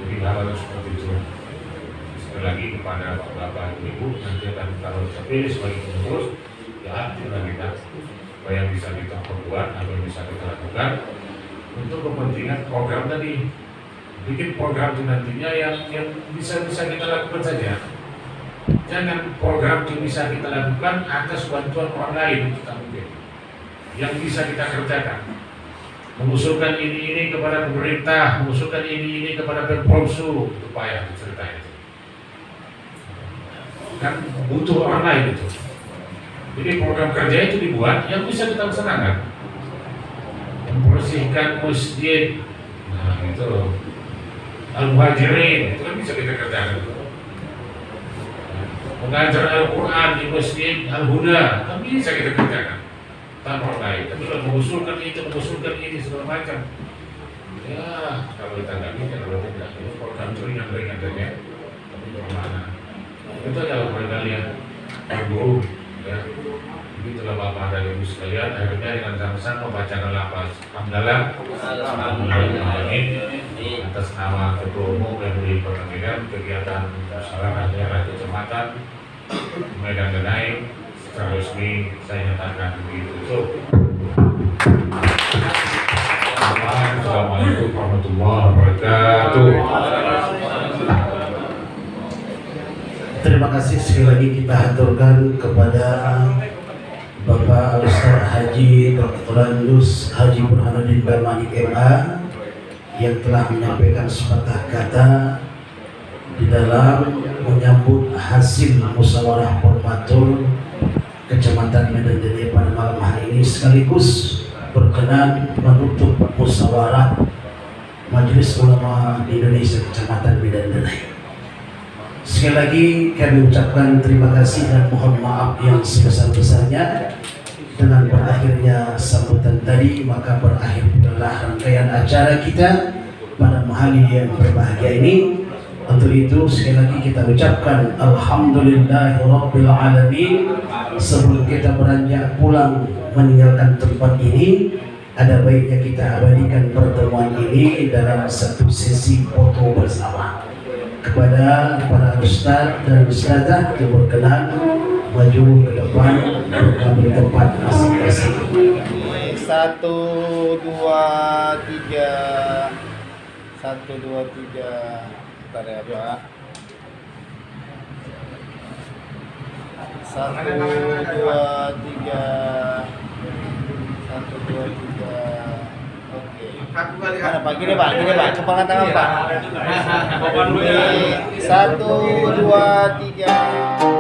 Jadi hal seperti itu. Sekali lagi kepada Bapak Ibu nanti akan kalau terpilih sebagai pengurus, ya aktiflah kita apa yang bisa kita perbuat, apa yang bisa kita lakukan untuk kepentingan program tadi. Bikin program itu nantinya yang bisa kita lakukan saja. Jangan program itu bisa kita lakukan atas bantuan orang lain kita mungkin. Yang bisa kita kerjakan. Mengusulkan ini kepada pemerintah, mengusulkan ini kepada Pemprov, itu payah ceritanya itu. Kan butuh orang lain itu. Jadi program kerja itu dibuat yang bisa kita laksanakan. Membersihkan masjid, nah itu Al-Muhajirin, itu kan bisa kita kerjakan. Mengajar Al-Quran di masjid Al-Huda, kan bisa kita kerjakan. Tanpa lain, tapi kalau mengusulkan ini segala macam, ya kalau kita nggak bisa, kalau tidak, ini program ringan saja, tapi bagaimana? Itu adalah barangkali ya, guru, ya. Begitulah Bapak dan Ibu sekalian, akhirnya dengan sama-sama membacakan lafaz hamdalah, alhamdulillah, atas nama Ketua Umum MUI Kota Medan, kegiatan musyawarah daerah kecamatan Medan Genai. Secara resmi saya nyatakan ditutup. Assalamualaikum warahmatullahi wabarakatuh. Terima kasih sekali lagi kita haturkan kepada Bapak Al-Ustaz Haji Dr. Andus Haji Burhanuddin Darmanik MA yang telah menyampaikan sepatah kata di dalam menyambut hasil musyawarah formatur Kecamatan Medan Genai pada malam hari ini, sekaligus berkenan menutup musyawarah Majelis Ulama Indonesia Kecamatan Medan Genai. Sekali lagi kami ucapkan terima kasih dan mohon maaf yang sebesar-besarnya. Dengan berakhirnya sambutan tadi, maka berakhir adalah rangkaian acara kita pada hari yang berbahagia ini. Untuk itu sekali lagi kita ucapkan Alhamdulillahirabbil alamin. Sebelum kita beranjak pulang meninggalkan tempat ini, ada baiknya kita abadikan pertemuan ini dalam satu sesi foto bersama. Kepada para ustaz dan ustazah yang berkenan maju ke depan mengambil tempat masing-masing. 1, 2, 3 1, 2, 3. Bentar ya Pak. 1, 2, 3. 1, 2, 3. Oke. Mana Pak? Gini Pak, kepala tangan Pak. 1, 2, 3.